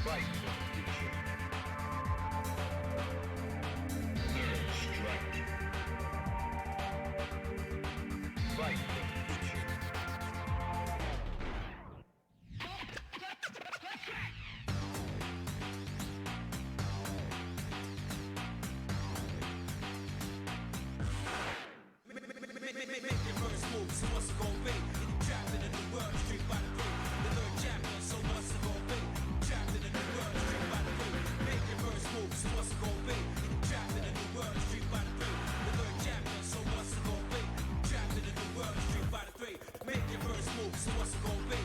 Fight for the future. Third strike. Fight for the future. Make your first move, so what's it gon' be? Trapped in a new world, street by the blue. The third chapter, so what's it gon' be? Trapped in a new world, street by the blue. Make your first move, so what's it gon' be? Trapped in a new world, street by the blue. The third chapter, so what's it gon' be? Trapped in a new world, street by the three. Make your first move, so what's it gon' be?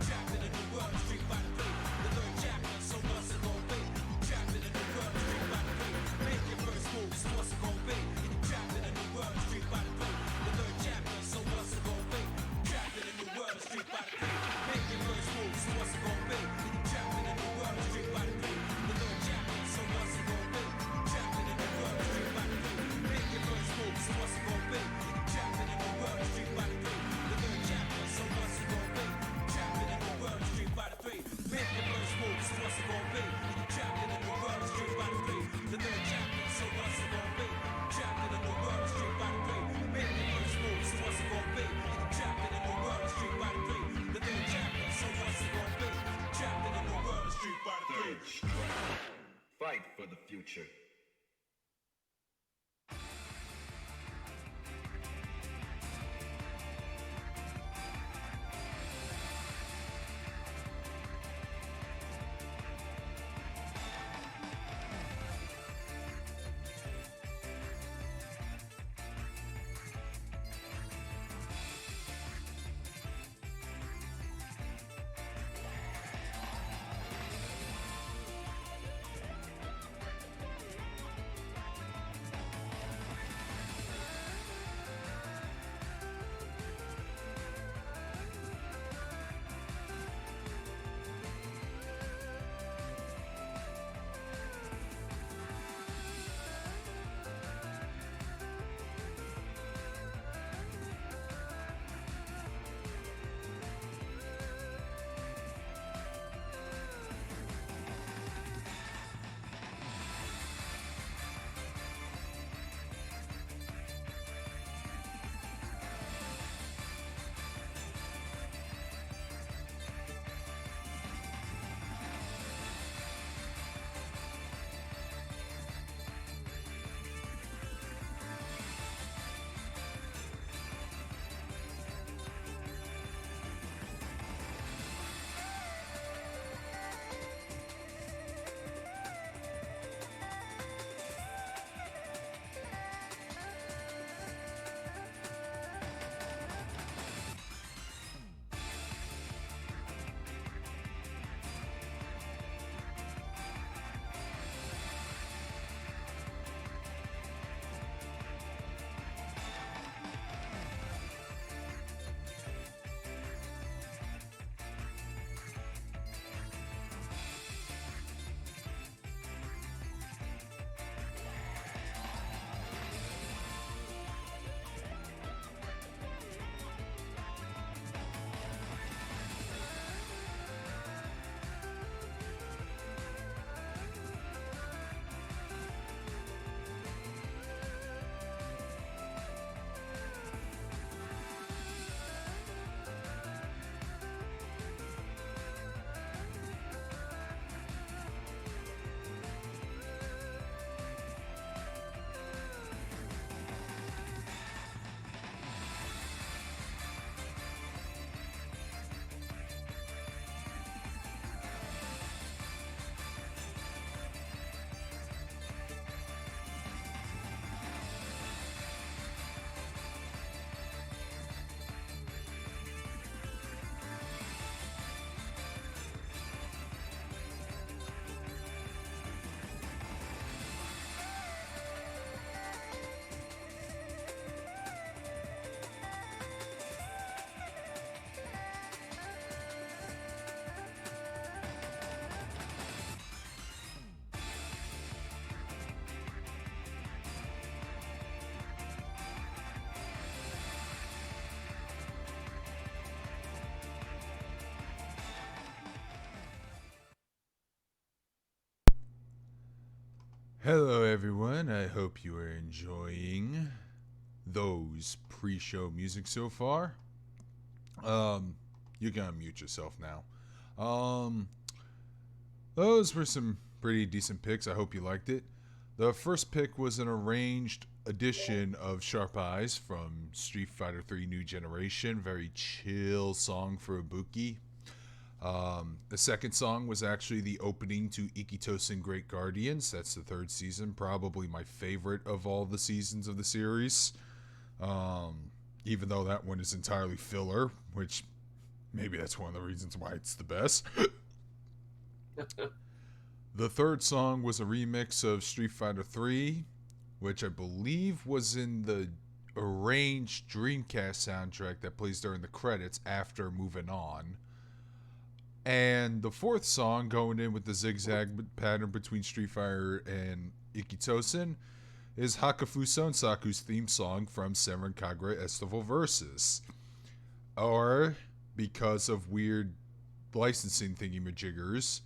Trapped in a new world, street by the blue. The third chapter, so what's it gon' be? Trapped in a new world, street by the three. Make your first move, so what's it gon' be? Trapped in a new world, street by the blue. The third chapter, so what's it gon' be? Trapped in a new world, street by the three. Make your first move, so what's it gon' be? Trapped in a new world, street by the three. The third chapter, so what's it gon' be? Trapped in a new world, street by the three. Make your first move, so what's it gon' be? Trapped in a new world, street by the three. The third chapter, so what's it gon' be? Trapped in a new world, street by the three. Make your first move, so what's it gon' be? Trapped in a new world, street by the three. The third chapter, so what's it gon' be? Trapped in a new world, street by the three. Make your first move, so what's it gon' be? Trapped in a new world, street by the three. The third chapter, so what's it gon' be? Trapped in a new world, street by the three. Third strike. Fight for the future. Hello, everyone. I hope you are enjoying those pre-show music so far. You can unmute yourself now. Those were some pretty decent picks. I hope you liked it. The first pick was an arranged edition of Sharp Eyes from Street Fighter 3 New Generation. Very chill song for Ibuki. The second song was actually the opening to Ikitosen Great Guardians. That's the third season. Probably my favorite of all the seasons of the series. Even though that one is entirely filler, which maybe that's one of the reasons why it's the best. The third song was a remix of Street Fighter 3, which I believe was in the arranged Dreamcast soundtrack that plays during the credits after Moving On. And the fourth song, going in with the zigzag pattern between Street Fighter and Ikitosen, is Hakufu Sonsaku's theme song from Senran Kagura Estival Versus. Or, because of weird licensing thingy-majiggers,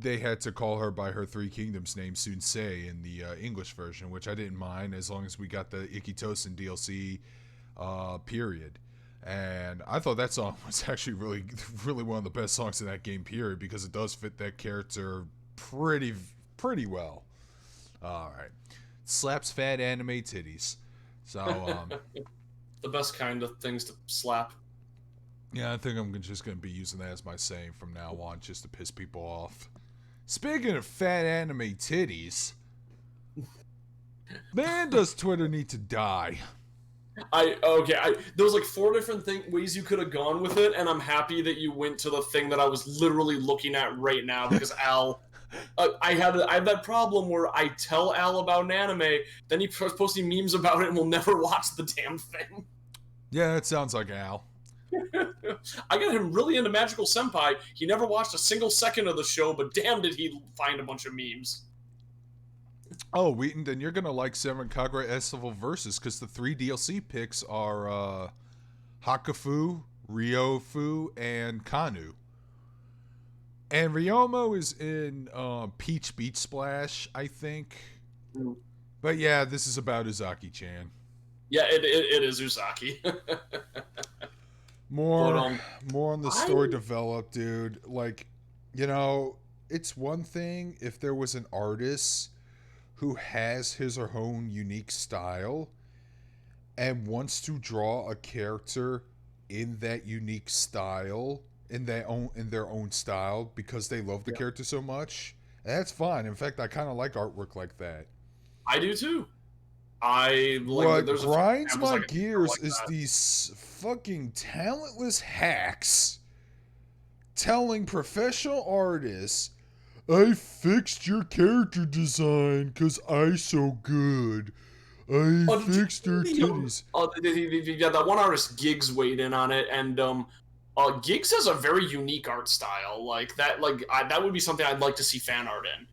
they had to call her by her Three Kingdoms name, Sunsei, in the English version, which I didn't mind as long as we got the Ikitosen DLC period. And I thought that song was actually really one of the best songs in that game, period, because it does fit that character pretty well. All right. Slaps fat anime titties. So, the best kind of things to slap. yeah, I think I'm just going to be using that as my saying from now on, just to piss people off. Speaking of fat anime titties, man, does Twitter need to die? There was like 4 different ways you could have gone with it, and I'm happy that you went to the thing that I was literally looking at right now, because Al, I have that problem where I tell Al about an anime, then he starts posting memes about it and will never watch the damn thing. Yeah, that sounds like Al. I got him really into Magical Senpai. He never watched a single second of the show, but damn did he find a bunch of memes. Oh, Wheaton, then you're going to like Senran Kagura Estival Versus, because the 3 DLC picks are Hakufu, Ryofu, and Kanu. And Ryomo is in Peach Beach Splash, I think. Mm. But yeah, this is about Uzaki-chan. Yeah, it is Uzaki. More on the story developed, dude. Like, you know, it's one thing if there was an artist who has his or her own unique style and wants to draw a character in that unique style, in their own style, because they love the character so much. And that's fine. In fact, I kind of like artwork like that. I do too. What grinds my gears like is these fucking talentless hacks telling professional artists, I fixed your character design because I so good. I fixed her titties. Yeah, that one artist, Giggs, weighed in on it, and Giggs has a very unique art style. That would be something I'd like to see fan art in.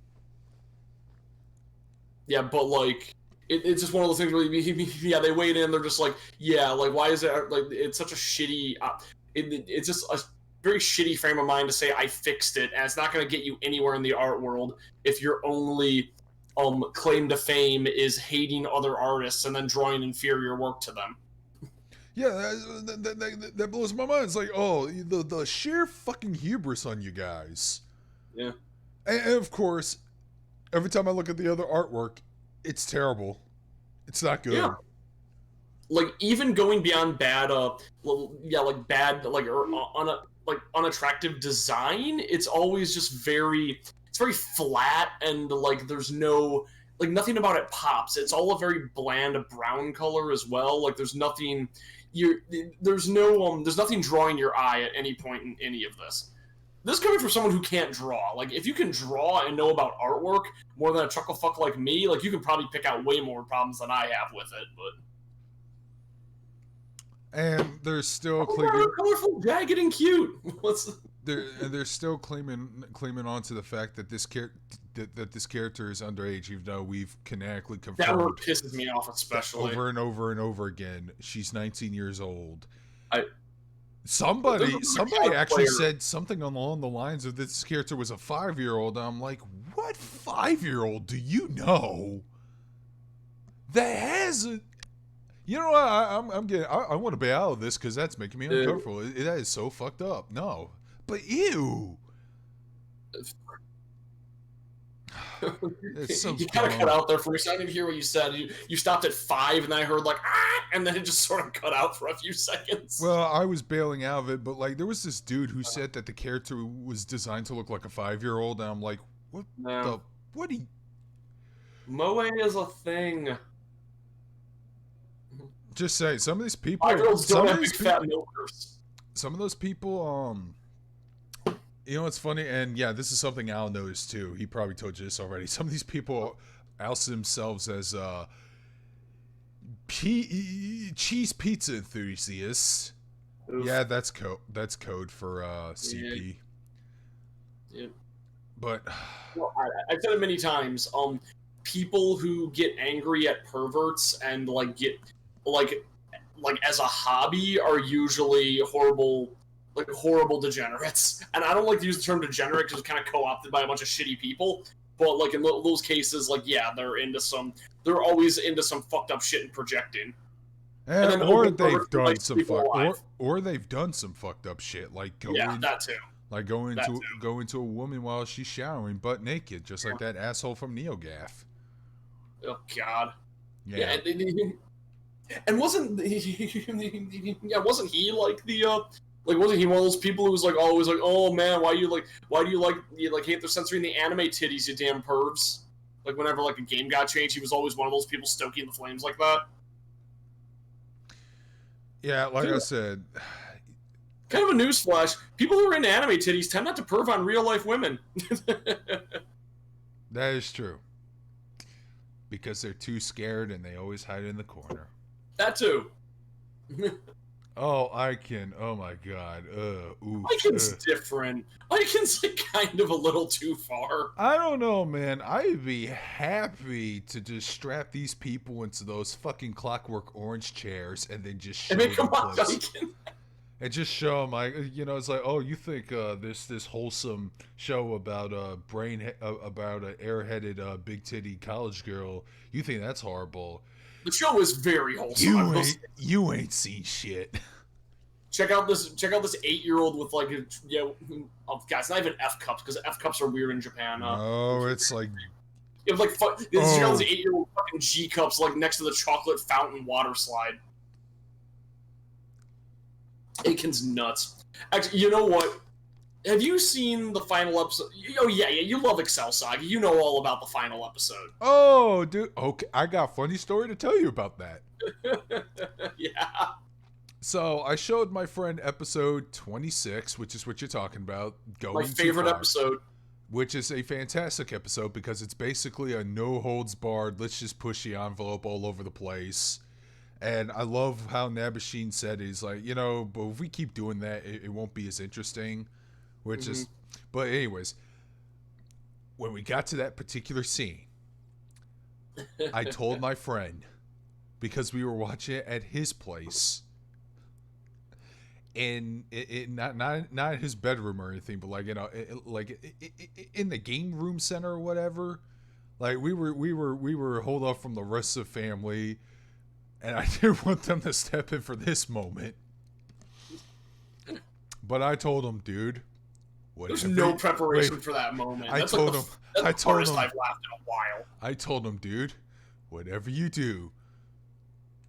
Yeah, but it's just one of those things where they weighed in. They're just like, yeah, why is it it's such a shitty. It's just a very shitty frame of mind to say I fixed it, and it's not going to get you anywhere in the art world if your only claim to fame is hating other artists and then drawing inferior work to them. Yeah, that blows my mind. It's like, oh, the sheer fucking hubris on you guys. Yeah. And of course, every time I look at the other artwork, it's terrible. It's not good. Yeah. Even going beyond bad, unattractive design, it's always just very flat, and there's no nothing about it pops. It's all a very bland brown color as well. There's nothing there's nothing drawing your eye at any point in any of this. This is coming from someone who can't draw. If you can draw and know about artwork more than a chucklefuck like me, you can probably pick out way more problems than I have with it, but. And they're still claiming colorful, jagged, and cute. They're still claiming onto the fact that this character is underage, even though we've canonically confirmed. That one pisses me off, especially over and over and over again. She's 19 years old. Somebody actually said something along the lines of this character was a 5-year-old. I'm like, what? what 5-year-old do you know that has a... You know what? I'm getting... I want to be out of this because that's making me uncomfortable. That is so fucked up. No. But ew. It's so you kind of cut out there for a second. I didn't hear what you said. You stopped at 5, and then I heard like and then it just sort of cut out for a few seconds. Well, I was bailing out of it, but like there was this dude who said that the character was designed to look like a 5-year-old, and I'm like, what the... What do you... Moe is a thing. Just say, some of these people... 5-year-olds don't have big fat milkers. Some of those people, you know what's funny? And yeah, this is something Al knows too. He probably told you this already. Some of these people oust themselves as cheese pizza enthusiasts. Oof. Yeah, that's code for CP. Yeah. But well, I've said it many times. People who get angry at perverts and like get like as a hobby are usually horrible degenerates. And I don't like to use the term degenerate because it's kind of co-opted by a bunch of shitty people. But like in those cases, like yeah, they're always into some fucked up shit and projecting. Or they've done some fucked up shit, like that too. Like go into a woman while she's showering, butt naked, just like that asshole from NeoGaf. Oh God. Yeah. And wasn't he like the like wasn't he one of those people who was like always like, oh man, why do you hate they're censoring the anime titties, you damn pervs? Like whenever like a game got changed, he was always one of those people stoking the flames like that. Yeah, like I said, kind of a newsflash: people who are into anime titties tend not to perv on real life women. That is true. Because they're too scared and they always hide in the corner. That too. Oh, Iken. Oh my God. Iken's different. Iken's like kind of a little too far. I don't know, man. I'd be happy to just strap these people into those fucking Clockwork Orange chairs and then just show them clips. And just show them, like, you know, it's like, oh, you think this wholesome show about about a airheaded big titty college girl? You think that's horrible? The show is very wholesome. You ain't seen shit. Check out this 8-year-old with like guys, not even F cups because F cups are weird in Japan. Oh, it's like it was like check out this 8-year-old fucking G cups like next to the chocolate fountain water slide. Aiken's nuts. Actually, you know what? Have you seen the final episode? Oh, yeah, you love Excel Saga. You know all about the final episode. Oh, dude. Okay, I got a funny story to tell you about that. Yeah. So, I showed my friend episode 26, which is what you're talking about. My favorite episode. Which is a fantastic episode because it's basically a no-holds-barred, let's just push the envelope all over the place. And I love how Nabashin said it. He's like, you know, but if we keep doing that, it won't be as interesting. Which is, but anyways, when we got to that particular scene, I told my friend, because we were watching it at his place, in not his bedroom or anything, but like, you know, in the game room center or whatever. Like we were hold off from the rest of the family. And I didn't want them to step in for this moment. But I told him, dude. There's no preparation for that moment. That's the hardest I've laughed in a while. I told him, dude, whatever you do,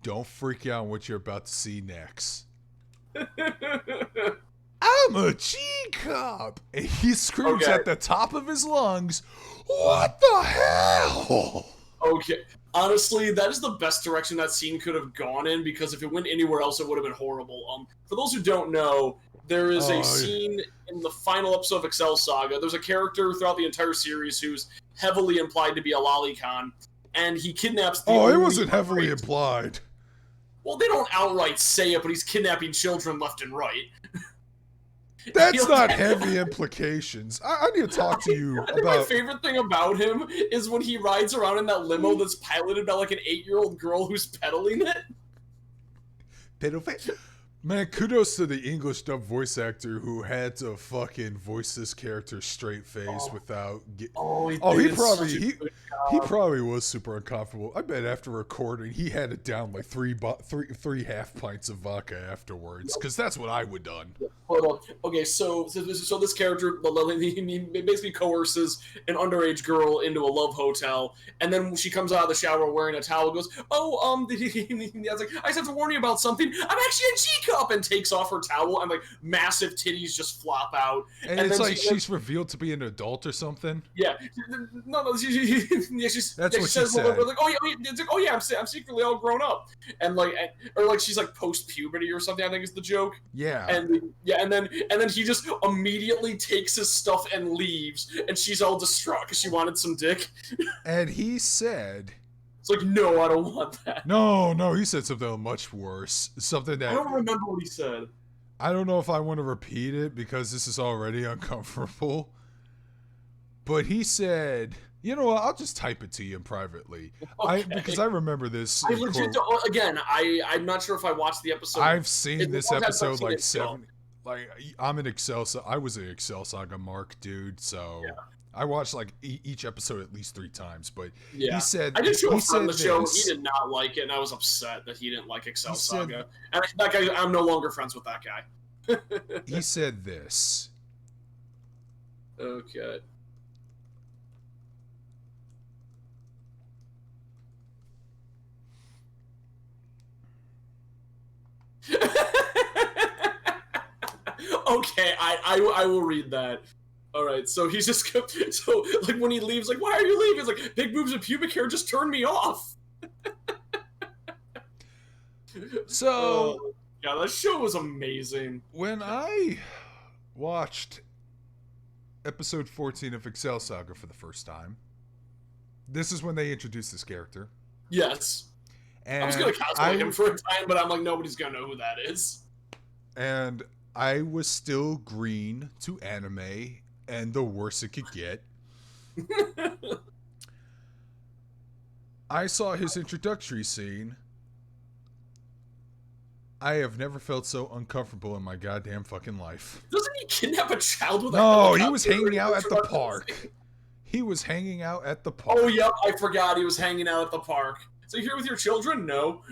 don't freak out on what you're about to see next. I'm a G-Cup! And he screams at the top of his lungs, what the hell? Okay. Honestly, that is the best direction that scene could have gone in, because if it went anywhere else, it would have been horrible. For those who don't know, there is a scene in the final episode of Excel Saga. There's a character throughout the entire series who's heavily implied to be a lolicon, and he kidnaps the it wasn't heavily implied. Well, they don't outright say it, but he's kidnapping children left and right. That's not heavy implications. I need to talk to you about... My favorite thing about him is when he rides around in that limo that's piloted by like an 8-year-old girl who's pedaling it. Man, kudos to the English dub voice actor who had to fucking voice this character straight face without He he did probably such a he good he job. probably was super uncomfortable. I bet after recording he had it down like three half pints of vodka afterwards, because that's what I would done. Hold on. Okay, so this character he basically coerces an underage girl into a love hotel, and then when she comes out of the shower wearing a towel, goes, "Oh, I was like, I just have to warn you about something. I'm actually a G cup," and takes off her towel, and like massive titties just flop out. And it's like she's revealed to be an adult or something. Yeah, no, she That's what she says, said. like, oh yeah, I'm secretly all grown up, and like, or like she's like post puberty or something. I think is the joke. Yeah. And then he just immediately takes his stuff and leaves, and she's all distraught because she wanted some dick. And he said, It's like, no, I don't want that. no, he said something much worse. Something that I don't remember what he said. I don't know if I want to repeat it because this is already uncomfortable. But he said, you know what, I'll just type it to you privately. Okay. Because I remember this. I legit don't, again, I'm not sure if I watched the episode. I've seen this episode I've seen like it still. 7. Like, I'm an I was an Excel Saga mark, dude, so Yeah. I watched like each episode at least 3 times. But Yeah. he said, I did show he a friend said the show. this. He did not like it, and I was upset that he didn't like Excel He said- Saga. And that guy, I'm no longer friends with that guy. He said this. Okay. Okay, I will read that. All right, so he's just so like when he leaves, like, why are you leaving? It's like, big boobs and pubic hair just turned me off. So Yeah, that show was amazing. when I watched episode 14 of Excel Saga for the first time, this is when they introduced this character. Yes, And I was gonna cosplay him for a time, but I'm like, nobody's gonna know who that is. And I was still green to anime and the worse it could get. I saw his introductory scene. I have never felt so uncomfortable in my goddamn fucking life. Doesn't he kidnap a child with a No, helicopter? he was hanging out at the park. He was hanging out at the park. Oh, yep, I forgot he was hanging out at the park. So you're here with your children? No.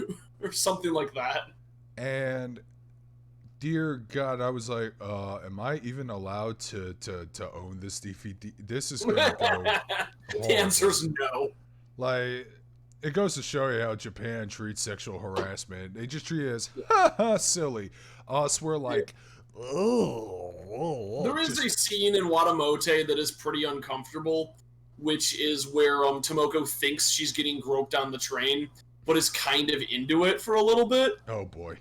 Or something like that. And dear God, I was like, am I even allowed to own this DVD? This is gonna go The answer's no. like, it goes to show you how Japan treats sexual harassment. They just treat it as ha ha silly. Us, we're like, oh. There is a scene in Watamote that is pretty uncomfortable, which is where Tomoko thinks she's getting groped on the train, but is kind of into it for a little bit. Oh boy.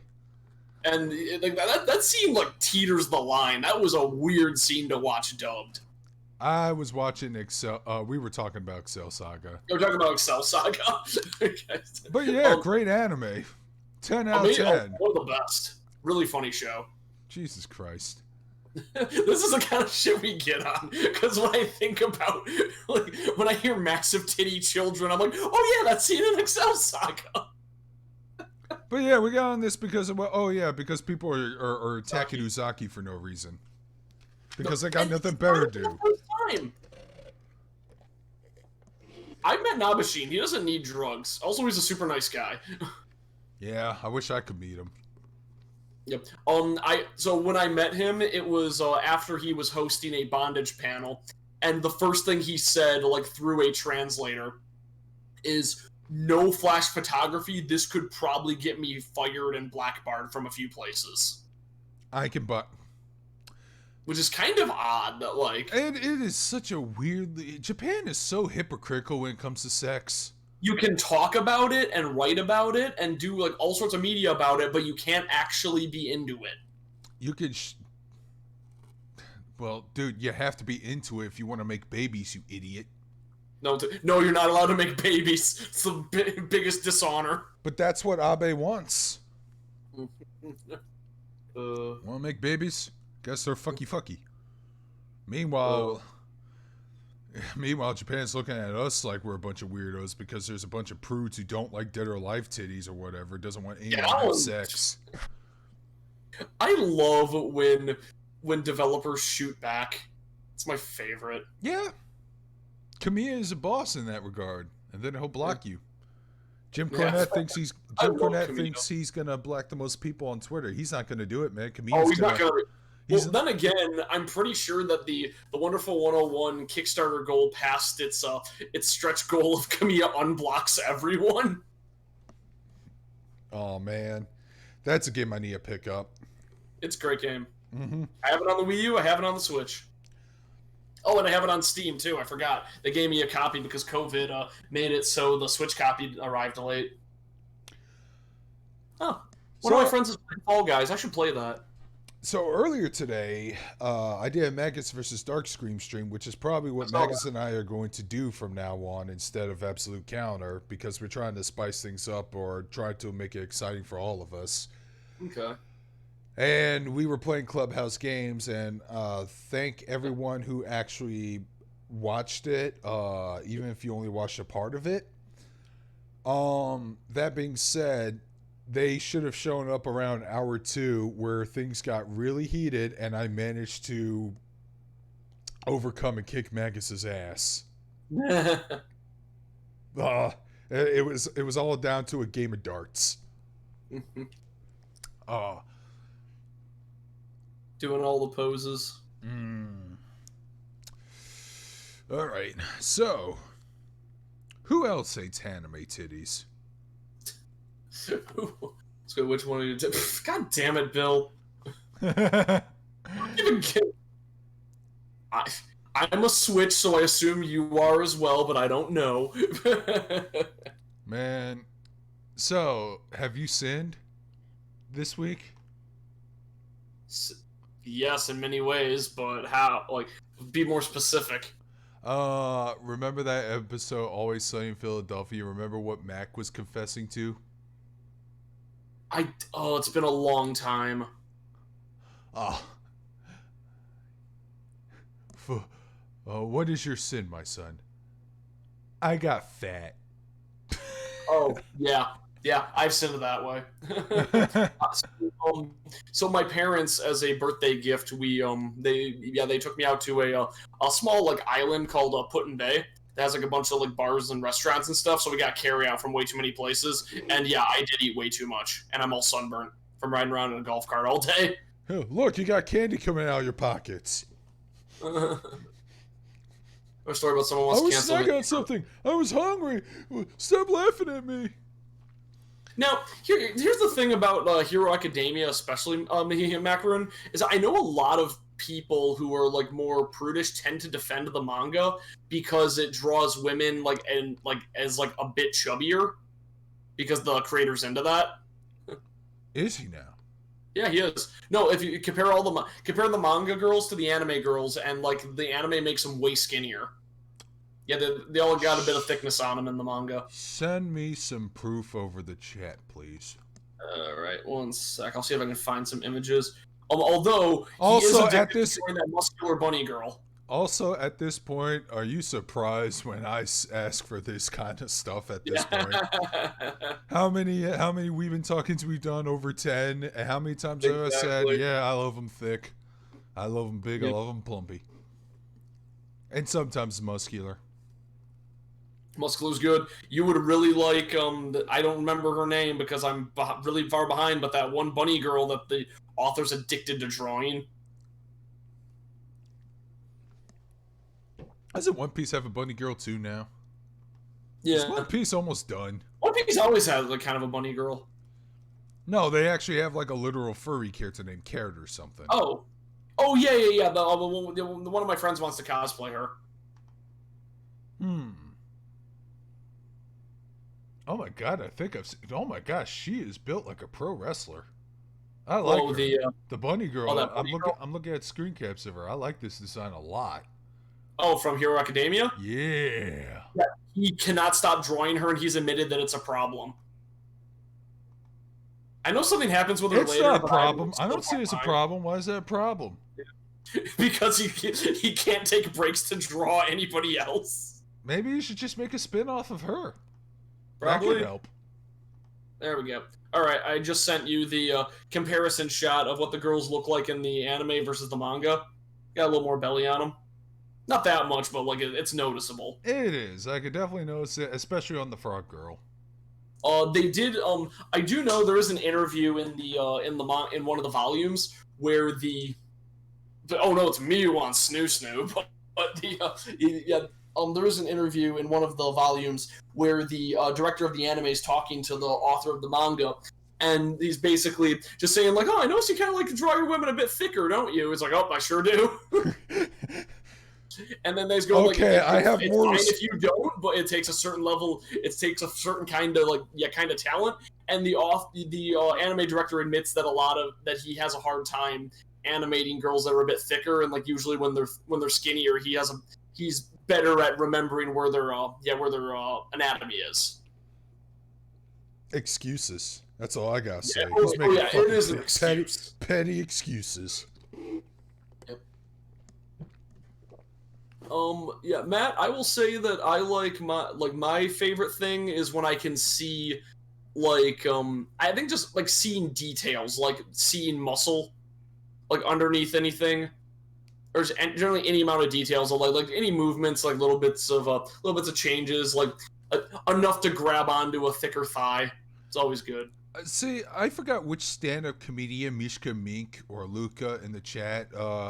And like that scene like teeters the line. That was a weird scene to watch dubbed. I was watching Excel. We were talking about Excel Saga. We're talking about Excel Saga. But yeah, great anime. 10 out of 10. One of the best. Really funny show. Jesus Christ. This is the kind of shit we get on, because when I think about, like, when I hear massive titty children, I'm like, oh yeah, that scene in Excel Saga. But yeah, we got on this because of, because people are attacking Uzaki for no reason. Because they got nothing better to do. Time. I met Nabashin. He doesn't need drugs. Also, he's a super nice guy. Yeah, I wish I could meet him. Yep. So when I met him, it was after he was hosting a bondage panel, and the first thing he said, like through a translator, is no flash photography. This could probably get me fired and blackbarred from a few places. Which is kind of odd that, like... And it is such a weird... Japan is so hypocritical when it comes to sex. You can talk about it and write about it and do, like, all sorts of media about it, but you can't actually be into it. You could... Well, dude, you have to be into it if you want to make babies, you idiot. No, you're not allowed to make babies. It's the biggest dishonor. But that's what Abe wants. Want to make babies? Guess they're fucky. Meanwhile, Japan's looking at us like we're a bunch of weirdos because there's a bunch of prudes who don't like dead or alive titties or whatever, doesn't want anyone to have sex. I love when developers shoot back. It's my favorite. Yeah. Kamiya is a boss in that regard, and then he'll block you. Jim Yeah. Cornette I Jim love Cornette Kamiya. thinks he's gonna block the most people on Twitter. He's not gonna do it, man. Kamiya's Oh, he's not gonna. he's- Well, then again, I'm pretty sure that the Wonderful 101 Kickstarter goal passed its stretch goal of Kamiya unblocks everyone. Oh man, that's a game I need to pick up. It's a great game. Mm-hmm. I have it on the Wii U. I have it on the Switch. Oh, and I have it on Steam too. I forgot. They gave me a copy because COVID made it so the Switch copy arrived late. Oh, one of my friends is playing Fall Guys. I should play that. So earlier today, I did a Magus versus Darkscream stream, which is probably what Magus and I are going to do from now on instead of Absolute Counter, because we're trying to spice things up or try to make it exciting for all of us. Okay. And we were playing Clubhouse games, and thank everyone who actually watched it, even if you only watched a part of it. That being said, they should have shown up around hour 2 where things got really heated, and I managed to overcome and kick Magus's ass. It was all down to a game of darts. Doing all the poses. All right. So, who else hates anime titties? So which one are you? God damn it, Bill! I'm a Switch, so I assume you are as well, but I don't know. Man, so have you sinned this week? Yes, in many ways, but how? Like, be more specific. Remember that episode Always Sunny in Philadelphia? Remember what Mac was confessing to? It's been a long time. What is your sin, my son? I got fat. Oh, yeah, I've sinned that way. So my parents, as a birthday gift, they took me out to a small like island called Put-in-Bay. That has like a bunch of like bars and restaurants and stuff. So we got carry out from way too many places, and yeah, I did eat way too much, and I'm all sunburnt from riding around in a golf cart all day. Oh, look, you got candy coming out of your pockets. A story about someone wants to cancel. I got something. I was hungry. Stop laughing at me. Now, here's the thing about Hero Academia, especially Macaroon, is I know a lot of people who are like more prudish tend to defend the manga because it draws women as a bit chubbier because the creator's into that. Is he now? Yeah, he is. No, if you compare the manga girls to the anime girls, and like the anime makes them way skinnier. Yeah, they all got a bit of thickness on them in the manga. Send me some proof over the chat, please. All right, one sec. I'll see if I can find some images. Although also he is at addicted this to that muscular bunny girl. Also, at this point, are you surprised when I ask for this kind of stuff at this point? How many we've been talking to we've done over 10, and how many times have I said, yeah, I love them thick, I love them big, I love them plumpy, and sometimes muscular. Muscular's good. You would really like, I don't remember her name because I'm really far behind, but that one bunny girl that the author's addicted to drawing. Doesn't One Piece have a bunny girl too now? Yeah. Is One Piece almost done? One Piece always has like kind of a bunny girl. No, they actually have like a literal furry character named Carrot or something. Oh yeah. The one of my friends wants to cosplay her. Oh my god, I think I've seen... Oh my gosh, she is built like a pro wrestler. I like her. The bunny girl. I'm looking at screen caps of her. I like this design a lot. Oh, from Hero Academia? Yeah. He cannot stop drawing her, and he's admitted that it's a problem. I know something happens with her later. It's not a problem. I don't see it as a problem. Why is that a problem? Because he can't take breaks to draw anybody else. Maybe you should just make a spin-off of her. Probably. That could help. There we go. All right, I just sent you the comparison shot of what the girls look like in the anime versus the manga. Got a little more belly on them. Not that much, but like it's noticeable. It is. I could definitely notice it, especially on the frog girl. They did. I do know there is an interview in in one of the volumes where oh no, it's me who wants Snoo, but there is an interview in one of the volumes where the director of the anime is talking to the author of the manga, and he's basically just saying like, "Oh, I notice you kind of like to draw your women a bit thicker, don't you?" It's like, "Oh, I sure do." And then they go okay, like, I have it's more. Fine if you don't, but it takes a certain level. It takes a certain kind of kind of talent. And the anime director admits that he has a hard time animating girls that are a bit thicker, and like usually when they're skinnier, he's better at remembering where their anatomy is. Excuses. That's all I gotta say. Yeah, it is an excuse. Petty excuses. Yeah, Matt, I will say that I like my favorite thing is when I can see, I think just, seeing details, like seeing muscle, underneath anything, or just generally any amount of details, like any movements, little bits of changes, enough to grab onto a thicker thigh. It's always good. See, I forgot which stand-up comedian, Mishka Mink or Luca in the chat,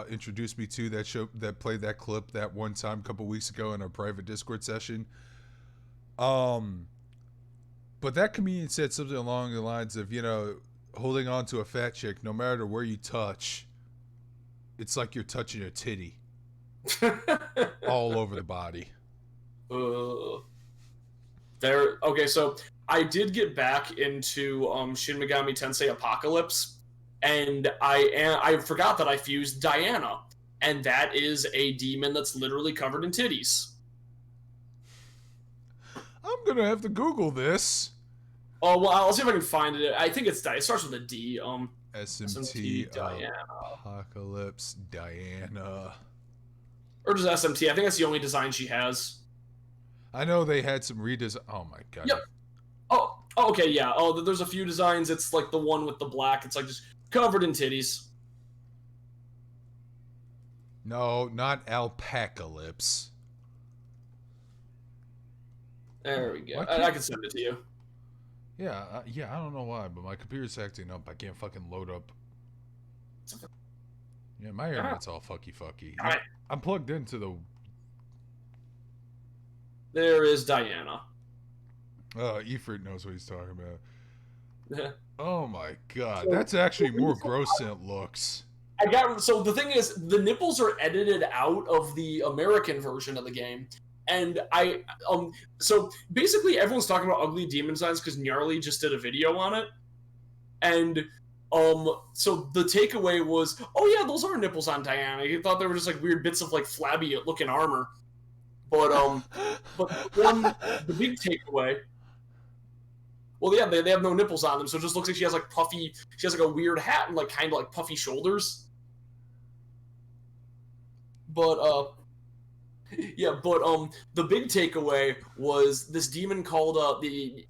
introduced me to that show that played that clip that one time a couple weeks ago in our private Discord session. But that comedian said something along the lines of, holding on to a fat chick, no matter where you touch, it's like you're touching a titty. All over the body. Okay, so I did get back into Shin Megami Tensei Apocalypse, and I forgot that I fused Diana, and that is a demon that's literally covered in titties. I'm gonna have to Google this. Oh well, I'll see if I can find it. I think it starts with a D. SMT Diana. Apocalypse Diana. Or just SMT. I think that's the only design she has. I know they had some redesign. Oh my god. Yep. Oh, okay, yeah. Oh, there's a few designs. It's like the one with the black. It's like just covered in titties. No, not Alpacalypse. There we go. I can send it to you. Yeah, I don't know why, but my computer's acting up. I can't fucking load up. Yeah, my internet's all fucky. Right. I'm plugged into the... There is Diana. Ifrit knows what he's talking about. Yeah. Oh my god, that's actually more gross than it looks. So the thing is, the nipples are edited out of the American version of the game. And so basically everyone's talking about ugly demon designs because Gnarly just did a video on it. And, so the takeaway was, oh yeah, those are nipples on Diana. He thought they were just like weird bits of flabby looking armor. But the big takeaway, well, yeah, they have no nipples on them, so it just looks like she has a weird hat and kind of puffy shoulders. But the big takeaway was this demon called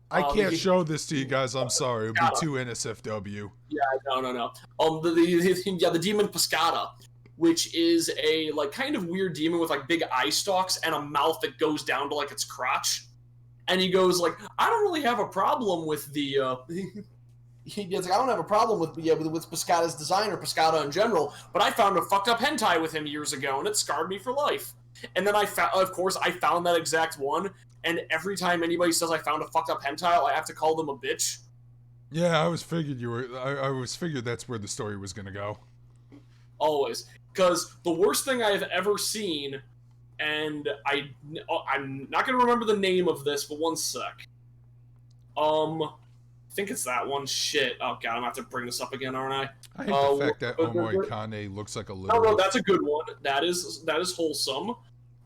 I can't show this to you guys. I'm sorry, it'd be too NSFW. Yeah, no. The demon Piscata, which is a kind of weird demon with big eye stalks and a mouth that goes down to its crotch. And he goes I don't really have a problem with the I don't have a problem with Piscata's design or Piscata in general, but I found a fucked up hentai with him years ago and it scarred me for life. And then I found that exact one, and every time anybody says I found a fucked up hentai, I have to call them a bitch. Yeah, I was figured that's where the story was gonna go. Always. Because the worst thing I've ever seen, and I'm not going to remember the name of this, but one sec. I think it's that one. Shit. Oh, God, I'm going to have to bring this up again, aren't I? I hate the fact that Omoi Kane looks like a little... No, that's a good one. That is wholesome.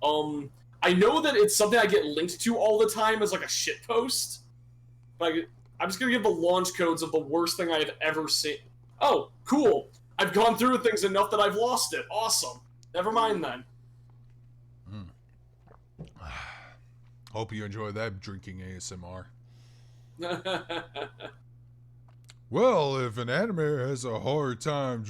I know that it's something I get linked to all the time as, a shitpost. But I'm just going to give the launch codes of the worst thing I've ever seen. Oh, cool. I've gone through things enough that I've lost it. Awesome. Never mind then. Hope you enjoy that drinking ASMR. well, if an animator has a hard time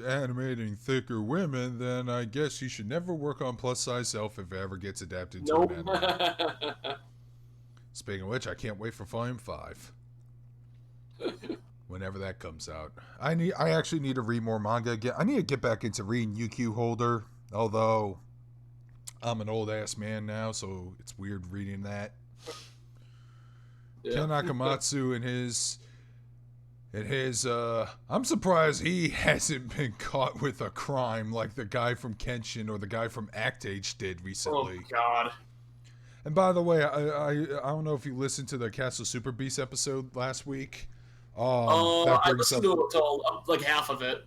animating thicker women, then I guess you should never work on plus size self if it ever gets adapted to Nope. an anime. Speaking of which, I can't wait for Volume 5. Whenever that comes out. I actually need to read more manga again. I need to get back into reading UQ Holder, although I'm an old ass man now, so it's weird reading that. Yeah. Ken Akamatsu and his I'm surprised he hasn't been caught with a crime like the guy from Kenshin or the guy from Act Age did Oh recently. God. And by the way, I don't know if you listened to the Castle Super Beast episode last week. That I brings listened to it till like half of it.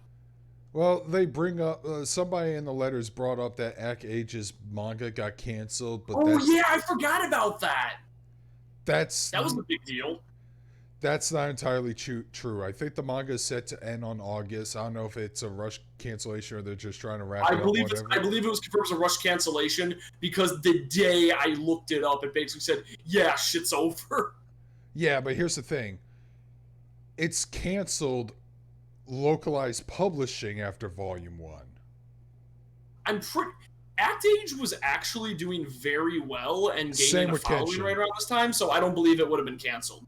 Well, they bring up somebody in the letters brought up that Act Age's manga got canceled, but Oh yeah, I forgot about that. That was a big deal. That's not entirely true. I think the manga is set to end on August. I don't know if it's a rush cancellation or they're just trying to wrap it up. I believe it was confirmed as a rush cancellation because the day I looked it up, it basically said, "Yeah, shit's over." Yeah, but here's the thing: it's canceled localized publishing after Volume 1. Act Age was actually doing very well and Same gaining a with following Kenshin. right around this time, so I don't believe it would have been canceled,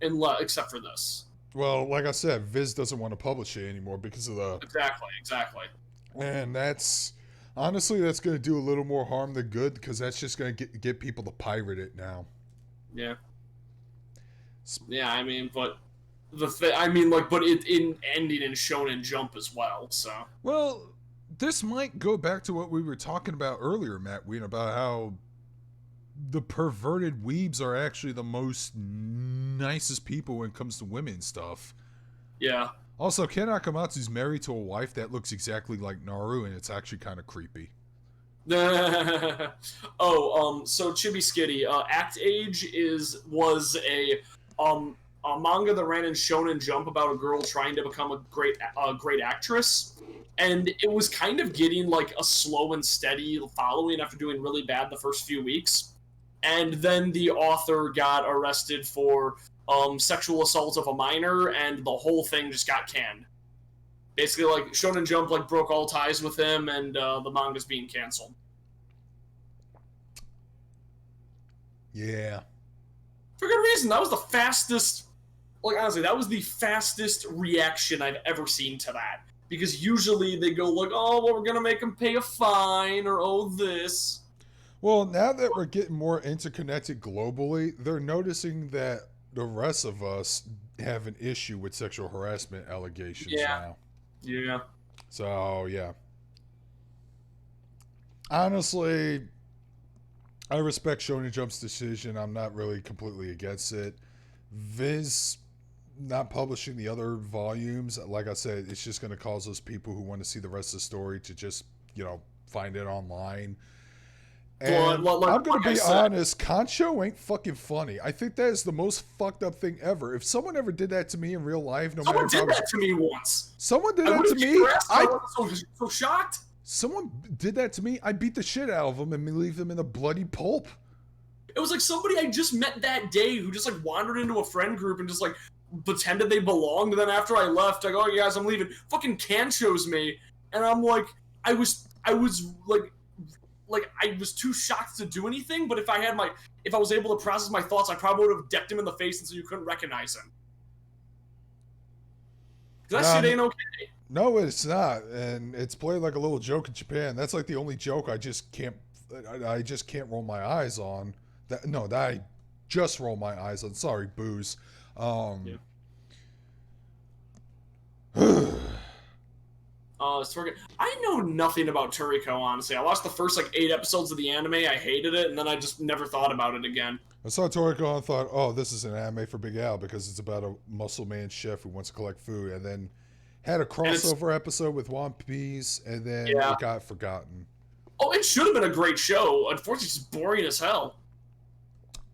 except for this. Well, like I said, Viz doesn't want to publish it anymore because of the... Exactly. And that's... Honestly, that's going to do a little more harm than good because that's just going to get people to pirate it now. Yeah. Yeah, I mean, but... but it in ending in Shonen Jump as well, so... Well, this might go back to what we were talking about earlier, Matt Ween, about how the perverted weebs are actually the most nicest people when it comes to women stuff. Yeah. Also, Ken Akamatsu's married to a wife that looks exactly like Naru, and it's actually kind of creepy. So Chibi Skitty, Act Age was a manga that ran in Shonen Jump about a girl trying to become a great actress, and it was kind of getting like a slow and steady following after doing really bad the first few weeks, and then the author got arrested for sexual assault of a minor, and the whole thing just got canned. Basically, like Shonen Jump broke all ties with him, and the manga's being canceled. Yeah. For good reason. That was the fastest. Honestly, that was the fastest reaction I've ever seen to that. Because usually they go "Oh, well, we're gonna make him pay a fine," or "Oh, this." Well, now that we're getting more interconnected globally, they're noticing that the rest of us have an issue with sexual harassment allegations now. Yeah. So, yeah. Honestly, I respect Shonen Jump's decision. I'm not really completely against it. Viz not publishing the other volumes, like I said, it's just going to cause those people who want to see the rest of the story to just, find it online. And I'm going to be honest, Concho ain't fucking funny. I think that is the most fucked up thing ever. If someone ever did that to me in real life, Someone did that to me once. Someone did that to me. I was so shocked. Someone did that to me. I beat the shit out of them and leave them in a bloody pulp. It was like somebody I just met that day who just wandered into a friend group and just pretended they belonged. And then after I left, "Oh, you guys, I'm leaving." Fucking Concho's me, and I'm like, I was too shocked to do anything. But if I was able to process my thoughts, I probably would have decked him in the face, and so you couldn't recognize him. That shit ain't okay. No, it's not, and it's played like a little joke in Japan. That's like the only joke I just can't roll my eyes on. I just roll my eyes on. Sorry, booze. Yeah. I know nothing about Toriko, honestly. I watched the first 8 episodes of the anime. I hated it, and then I just never thought about it again. I saw Toriko and thought, "Oh, this is an anime for Big Al because it's about a muscle man chef who wants to collect food," and then had a crossover episode with One Piece, and then it got forgotten. Oh, it should have been a great show. Unfortunately, it's just boring as hell.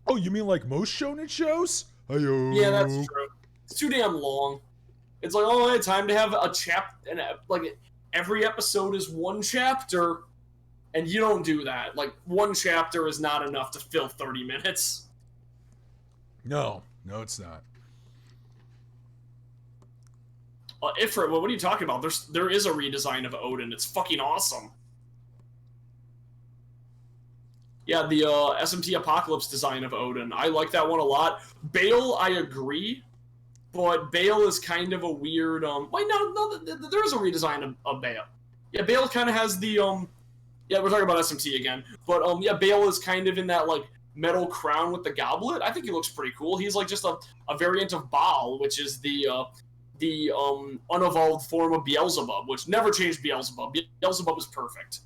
Oh, you mean like most shonen shows? Hi-yo. Yeah, that's true. It's too damn long. It's time to have a chapter, and every episode is one chapter, and you don't do that. One chapter is not enough to fill 30 minutes. No, it's not. Ifrit, what are you talking about? There is a redesign of Odin. It's fucking awesome. Yeah, the SMT Apocalypse design of Odin. I like that one a lot. Bale, I agree, but Bale is kind of a weird. Wait, no, there is a redesign of Bale. Yeah, Bale kind of has the Yeah, we're talking about SMT again, but yeah, Bale is kind of in that like metal crown with the goblet. I think he looks pretty cool. He's like just a variant of Baal, which is the unevolved form of Beelzebub, which never changed Beelzebub. Beelzebub is perfect.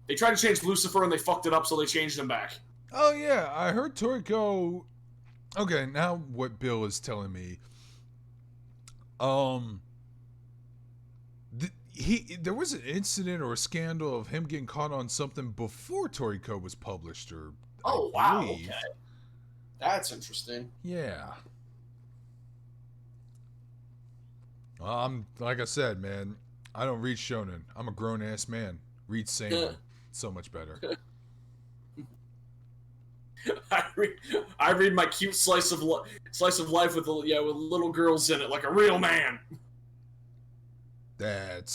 They tried to change Lucifer and they fucked it up, so they changed him back. Oh yeah, I heard Toriko. Okay, now what Bill is telling me. There was an incident or a scandal of him getting caught on something before Toriko was published, or oh I wow, believe. okay, that's interesting. Yeah. I'm like I said, man. I don't read shonen. I'm a grown ass man. Read seinen. So much better. I read my cute slice of life with little girls in it like a real man. That's.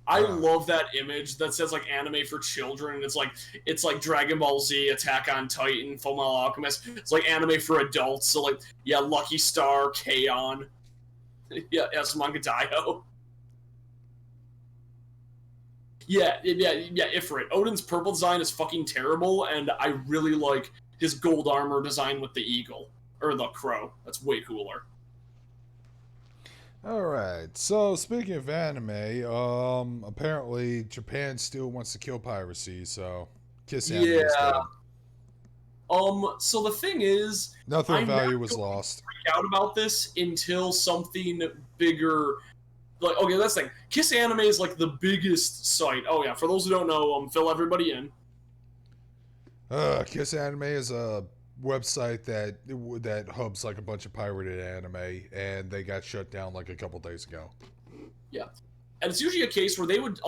I love that image that says like anime for children, and it's like Dragon Ball Z, Attack on Titan, Fullmetal Alchemist. It's like anime for adults. So like Lucky Star, K-On, Mangadio. Yeah, Ifrit. Odin's purple design is fucking terrible, and I really like his gold armor design with the eagle or the crow. That's way cooler. Alright, so speaking of anime, apparently Japan still wants to kill piracy, so kiss anime is dead. So the thing is, Nothing of I'm value not was going to lost. freak out about this until something bigger. Like, okay, that's the thing. Kiss Anime is like the biggest site. Oh yeah, for those who don't know, fill everybody in. Kiss Anime is a website that hubs like a bunch of pirated anime, and they got shut down like a couple days ago. Yeah, and it's usually a case where they would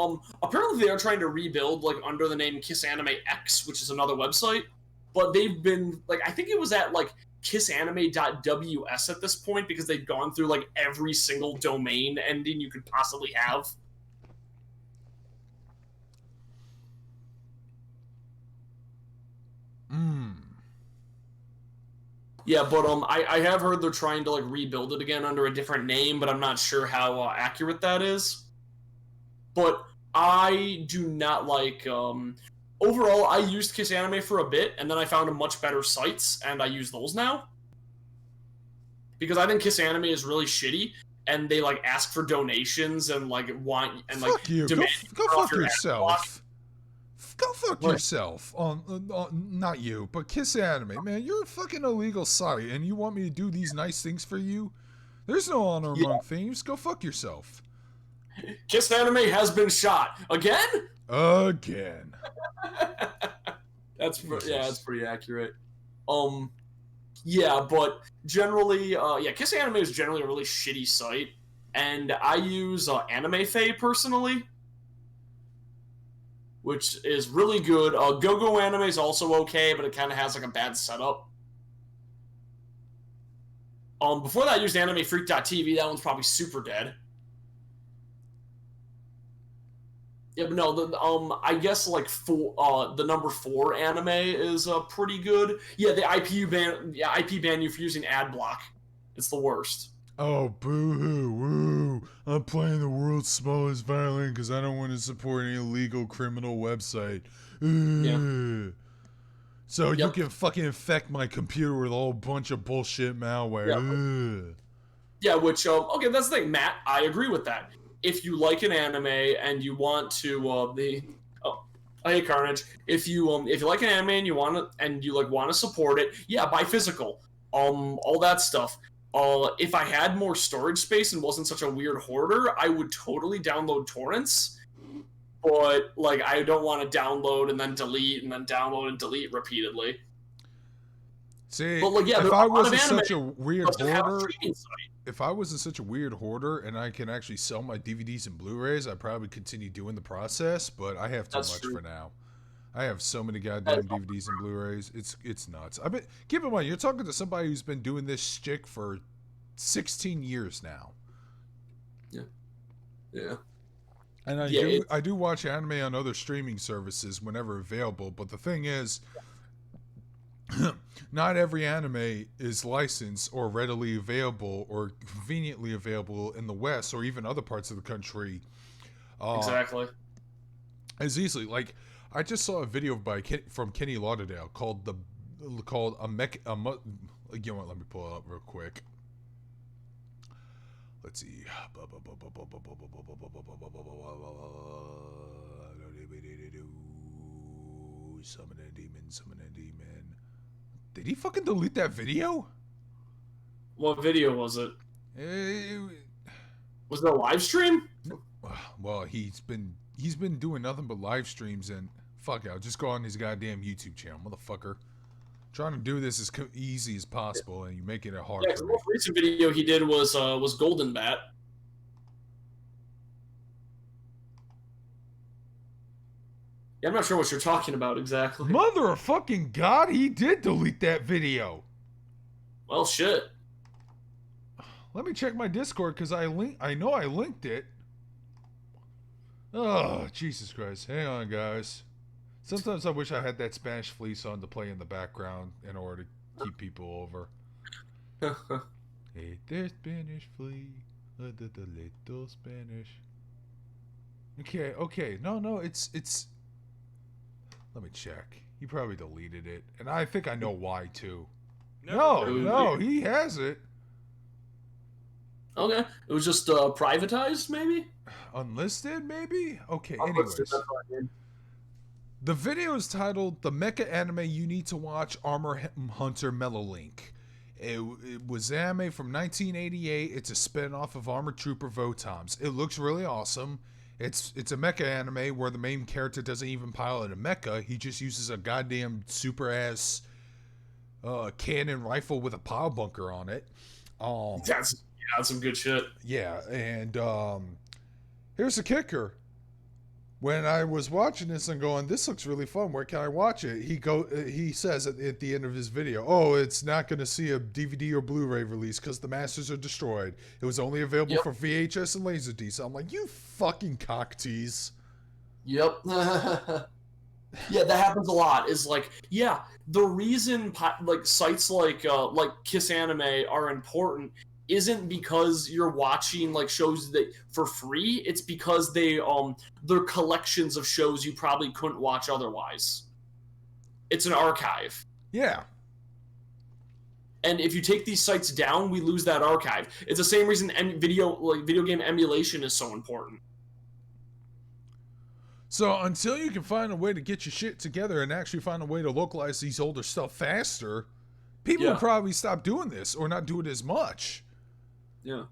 apparently they are trying to rebuild like under the name Kiss Anime X, which is another website, but they've been like, I think it was at like kissanime.ws at this point, because they've gone through like every single domain ending you could possibly have. Yeah, but I have heard they're trying to like rebuild it again under a different name, but I'm not sure how accurate that is. But I do not like. Overall, I used Kiss Anime for a bit, and then I found a much better sites, and I use those now. Because I think Kiss Anime is really shitty, and they like ask for donations and like want and like fuck you. Go fuck yourself. Go fuck yourself. Not you, but Kiss Anime, man. You're a fucking illegal site, and you want me to do these nice things for you? There's no honor among thieves. Go fuck yourself. Kiss Anime has been shot again. Again. That's pretty accurate. Yeah, but generally, Kiss Anime is generally a really shitty site, and I use AnimeFae personally, which is really good. GoGo Anime is also okay, but it kind of has like a bad setup. Before that, I used AnimeFreak.tv. That one's probably super dead. Yeah, but no, I guess like the number 4 anime is pretty good. Yeah, the IP ban you for using ad block. It's the worst. Oh, boo-hoo, woo. I'm playing the world's smallest violin because I don't want to support any illegal criminal website. Yeah. So you can fucking infect my computer with a whole bunch of bullshit malware. Yeah, which, okay, that's the thing, Matt. I agree with that. If you like an anime and you want to, hey Carnage. If you like an anime and you want to support it, yeah, buy physical. All that stuff. If I had more storage space and wasn't such a weird hoarder, I would totally download torrents. But like, I don't want to download and then delete and then download and delete repeatedly. See, but like, yeah, if I wasn't such a weird hoarder, if I wasn't such a weird hoarder and I can actually sell my DVDs and Blu-rays, I'd probably continue doing the process. But I have too much for now. I have so many goddamn DVDs and Blu-rays. It's nuts. Keep in mind, you're talking to somebody who's been doing this shtick for 16 years now. Yeah. And I do watch anime on other streaming services whenever available, but the thing is, not every anime is licensed or readily available or conveniently available in the West or even other parts of the country. Exactly. As easily. Like, I just saw a video from Kenny Lauderdale called a mech. You know what? Let me pull it up real quick. Let's see. Summon a demon, summon a demon. Did he fucking delete that video? What video was it? Was it a live stream? Well, he's been doing nothing but live streams, and fuck it, I'll just go on his goddamn YouTube channel, motherfucker. Trying to do this as easy as possible, and you're making it hard. Yeah, the most recent video he did was Golden Bat. Yeah, I'm not sure what you're talking about exactly. Mother of fucking God, he did delete that video. Well, shit. Let me check my Discord, because I know I linked it. Oh, Jesus Christ. Hang on, guys. Sometimes I wish I had that Spanish fleece on to play in the background in order to keep people over. Hey, there's Spanish flea, the little Spanish. Okay. No, it's... Let me check. He probably deleted it. And I think I know why, too. No, he has it. Okay. It was just privatized, maybe? Unlisted, maybe? Okay, Unlisted, anyways. that's what I mean. The video is titled The Mecha Anime You Need to Watch Armor Hunter Melolink. It was anime from 1988. It's a spin-off of Armored Trooper Votoms. It looks really awesome. It's a mecha anime where the main character doesn't even pilot a mecha. He just uses a goddamn super-ass cannon rifle with a pile bunker on it. That's some good shit. Yeah, and here's the kicker. When I was watching this and going, this looks really fun, where can I watch it? He says at the end of his video, oh, it's not going to see a DVD or Blu-ray release because the masters are destroyed. It was only available for VHS and Laserdisc. So I'm like, you fucking cock tease. Yep. Yeah, that happens a lot. Is like, yeah, the reason like sites like Kiss Anime are important isn't because you're watching like shows that for free. It's because they're collections of shows you probably couldn't watch otherwise. It's an archive. Yeah. And if you take these sites down, we lose that archive. It's the same reason video game emulation is so important. So until you can find a way to get your shit together and actually find a way to localize these older stuff faster, people will probably stop doing this or not do it as much. Yeah.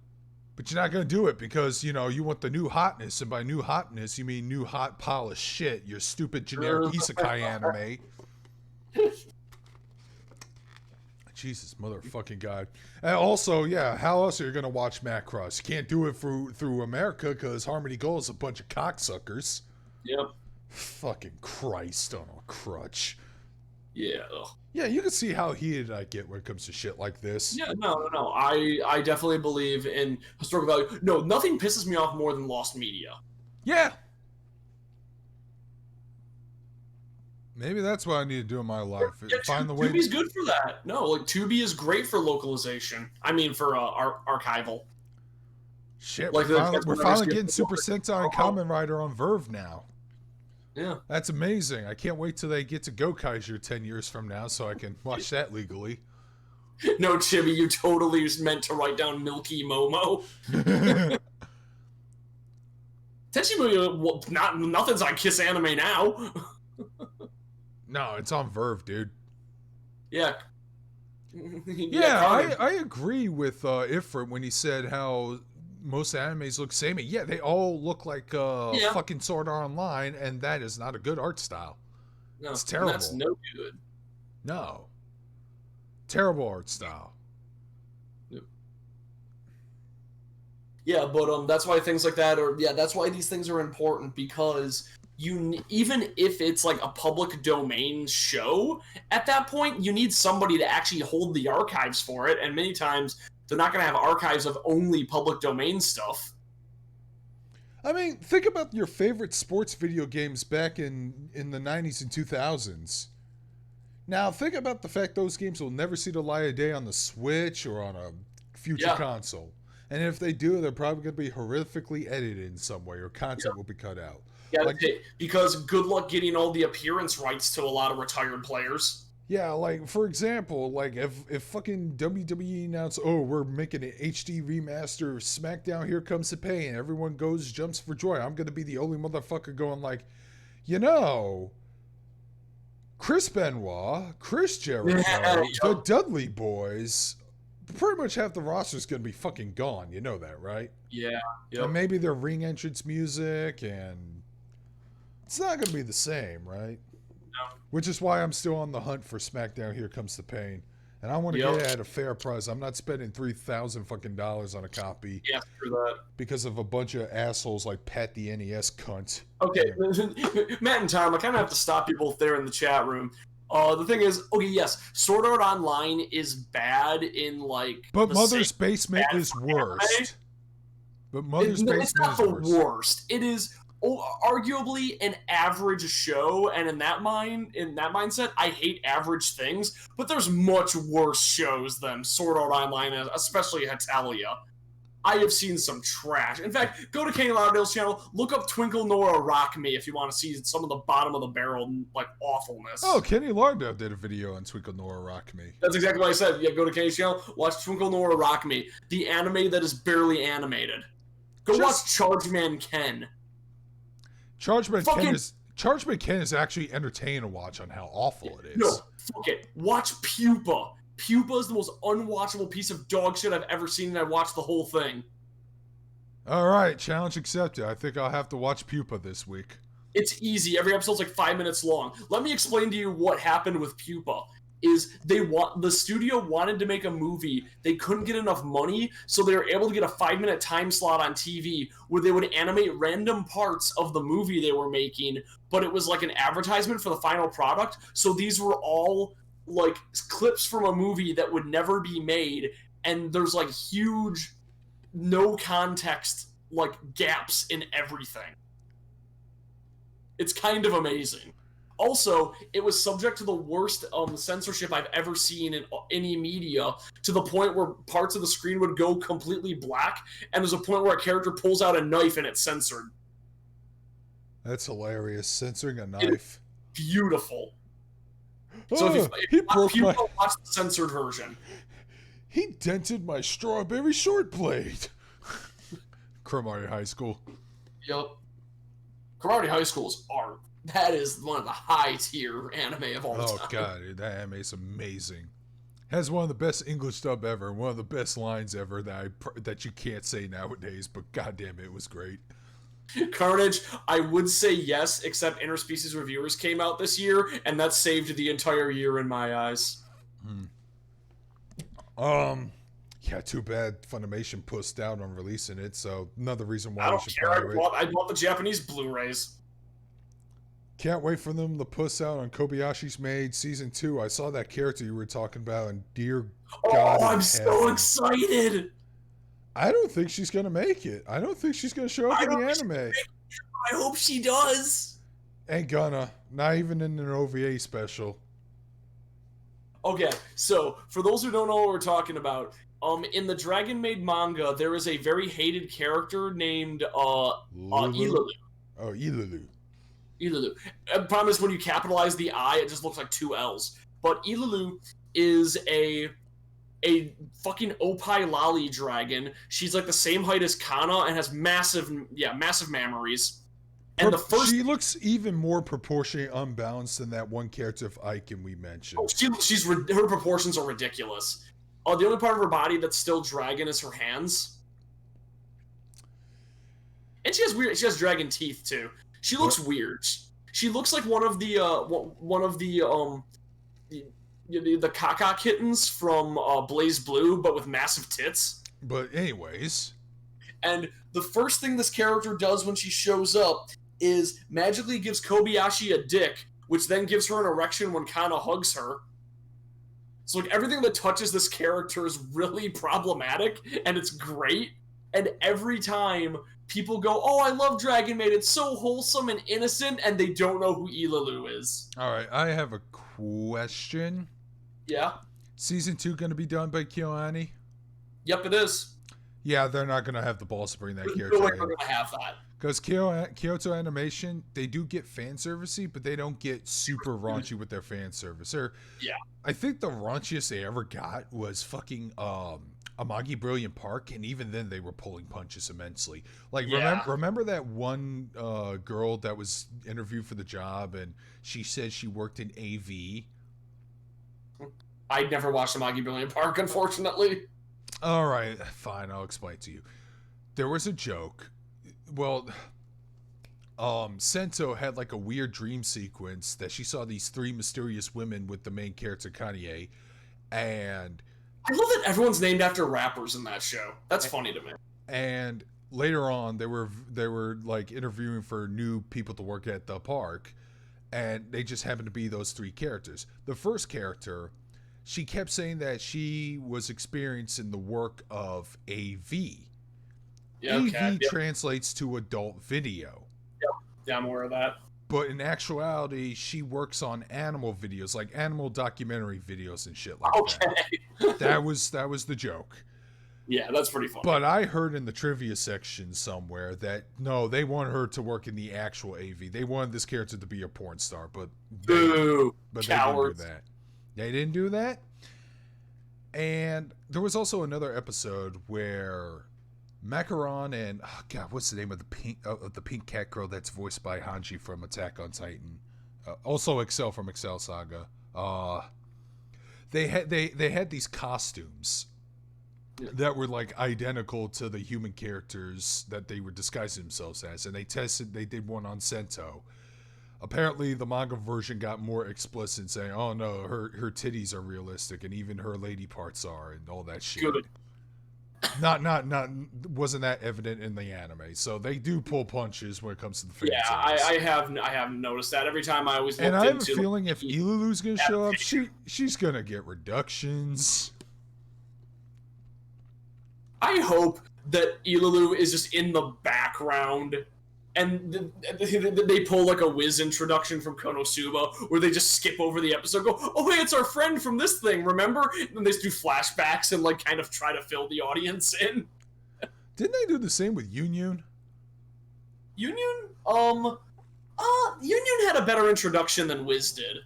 But you're not going to do it because, you know, you want the new hotness. And by new hotness, you mean new hot polished shit. Your stupid generic isekai anime. Jesus, motherfucking God. And also, yeah, how else are you going to watch Macross? You can't do it through America because Harmony Gold is a bunch of cocksuckers. Yep. Fucking Christ on a crutch. Yeah. Yeah, you can see how heated I get when it comes to shit like this. Yeah, no. I definitely believe in historical value. No, nothing pisses me off more than lost media. Yeah. Maybe that's what I need to do in my life. Yeah, Find the way. Tubi's good for that. No, like Tubi is great for localization. I mean, for archival. Shit, like we're finally getting Super Sentai and Kamen Rider on Verve now. Yeah. That's amazing. I can't wait till they get to Gokaiger 10 years from now so I can watch that legally. No, Chibi, you totally meant to write down Milky Momo. Tenchi, nothing's on Kiss Anime now. No, it's on Verve, dude. Yeah. Yeah, I agree with Ifrit when he said how most animes look samey. Yeah, they all look like fucking Sword Art Online, and that is not a good art style. No, it's terrible. That's no good. No. Terrible art style. Yep. Yeah, but that's why things like that that's why these things are important, because even if it's like a public domain show, at that point you need somebody to actually hold the archives for it, and many times They're not going to have archives of only public domain stuff. I mean, think about your favorite sports video games back in the 90s and 2000s. Now, think about the fact those games will never see the light of day on the Switch or on a future console. And if they do, they're probably going to be horrifically edited in some way, or content will be cut out. Yeah, like, because good luck getting all the appearance rights to a lot of retired players. Yeah, like, for example, like, if fucking WWE announced, oh, we're making an HD remaster of SmackDown, Here Comes the Pain, everyone jumps for joy, I'm going to be the only motherfucker going like, you know, Chris Benoit, Chris Jericho, the Dudley Boys, pretty much half the roster's going to be fucking gone. You know that, right? Yeah. Yep. And maybe their ring entrance music, and it's not going to be the same, right? No. Which is why I'm still on the hunt for SmackDown Here Comes the Pain. And I want to get it at a fair price. I'm not spending $3,000 fucking dollars on a copy. Yeah, for that. Because of a bunch of assholes like Pat the NES cunt. Okay, Matt and Tom, I kind of have to stop you both there in the chat room. The thing is, okay, yes, Sword Art Online is bad in, like... But Mother's Basement is worst. But Mother's Basement is worst. It's not the worst. It is arguably an average show, and in that mindset, I hate average things, but there's much worse shows than Sword Art Online, especially Hetalia. I have seen some trash. In fact, go to Kenny Lauderdale's channel, look up Twinkle Nora Rock Me if you want to see some of the bottom of the barrel, like, awfulness. Oh, Kenny Lauderdale did a video on Twinkle Nora Rock Me. That's exactly what I said. Yeah, go to Kenny's channel, watch Twinkle Nora Rock Me, the anime that is barely animated. Go watch Charge Man Ken. Chargeman Ken is actually entertaining to watch on how awful it is. No, fuck it. Watch Pupa. Pupa is the most unwatchable piece of dog shit I've ever seen, and I watched the whole thing. All right, challenge accepted. I think I'll have to watch Pupa this week. It's easy. Every episode's like 5 minutes long. Let me explain to you what happened with Pupa. The studio wanted to make a movie. They couldn't get enough money, so they were able to get a 5-minute time slot on TV where they would animate random parts of the movie they were making, but it was like an advertisement for the final product. So these were all like clips from a movie that would never be made, and there's like huge no context like gaps in everything. It's kind of amazing. Also, it was subject to the worst censorship I've ever seen in any media, to the point where parts of the screen would go completely black, and there's a point where a character pulls out a knife and it's censored. That's hilarious. Censoring a knife. Beautiful. Oh, So if you watch the censored version. He dented my strawberry short blade. Cromartie High School. Yep. Karate High School's art. That is one of the high-tier anime of all time. Oh, God, dude, that anime is amazing. Has one of the best English dub ever, one of the best lines ever that you can't say nowadays, but goddamn it was great. Carnage, I would say yes, except Interspecies Reviewers came out this year, and that saved the entire year in my eyes. Yeah, too bad Funimation pussed out on releasing it, so another reason why I we don't should care. probably wait. I bought the Japanese Blu-rays. Can't wait for them to puss out on Kobayashi's Maid Season 2. I saw that character you were talking about, and dear God. Oh, I'm so excited! I don't think she's going to make it. I don't think she's going to show up in the anime. I hope she does! Ain't gonna. Not even in an OVA special. Okay, so, for those who don't know what we're talking about, in the Dragon Maid manga, there is a very hated character named, Ilulu. Oh, Ilulu. Ilulu. The problem is when you capitalize the I, it just looks like 2 L's. But Ilulu is a fucking Opie Lolly dragon. She's like the same height as Kana and has massive mammaries. And she looks even more proportionally unbalanced than that one character of Aiken we mentioned. Oh, her proportions are ridiculous. The only part of her body that's still dragon is her hands. And she has dragon teeth too. She looks weird. She looks like one of the caca kittens from Blaze Blue, but with massive tits. But anyways. And the first thing this character does when she shows up is magically gives Kobayashi a dick, which then gives her an erection when Kana hugs her. So like everything that touches this character is really problematic, and it's great. And every time people go, "Oh, I love Dragon Maid. It's so wholesome and innocent," and they don't know who Ilalu is. All right, I have a question. Yeah. Season 2 going to be done by KyoAni? Yep, it is. Yeah, they're not going to have the balls to bring that There's character no way in. we're gonna have that. Because Kyoto Animation, they do get fan servicey, but they don't get super raunchy with their fan service. Yeah. I think the raunchiest they ever got was fucking Amagi Brilliant Park, and even then they were pulling punches immensely. Like, Yeah. remember that one girl that was interviewed for the job, and she said she worked in AV? I never watched Amagi Brilliant Park, unfortunately. All right, fine, I'll explain to you. There was a joke. Well, Sento had like a weird dream sequence that she saw these 3 mysterious women with the main character Kanye, and I love that everyone's named after rappers in that show. That's funny to me. and later on they were like interviewing for new people to work at the park, and they just happened to be those 3 characters. The first character, she kept saying that she was experiencing the work of AV. Yeah, AV okay. Yep. translates to adult video. Yeah, I'm aware of that. But in actuality, she works on animal videos, like animal documentary videos and shit like Okay. that. That was the joke. Yeah, that's pretty funny. But I heard in the trivia section somewhere that no, they want her to work in the actual AV. They wanted this character to be a porn star, but Boo! they Cowards. didn't do that. They didn't do that. And there was also another episode where Macaron and God, what's the name of the pink cat girl that's voiced by Hanji from Attack on Titan? Also Excel from Excel Saga. They had these costumes that were like identical to the human characters that they were disguising themselves as, and they did one on Sento. Apparently, the manga version got more explicit, saying, "Oh no, her titties are realistic, and even her lady parts are, and all that shit." Good. Not wasn't that evident in the anime. So they do pull punches when it comes to the fan Yeah, service. I have noticed that every time I always looked And I have a into feeling if Ilulu's gonna show up, she's gonna get reductions. I hope that Ilalu is just in the background and they pull like a whiz introduction from Konosuba where they just skip over the episode, go, "Oh hey, it's our friend from this thing, remember?" And then they just do flashbacks and like kind of try to fill the audience in. Didn't they do the same with Union? Union? Union had a better introduction than Wiz did.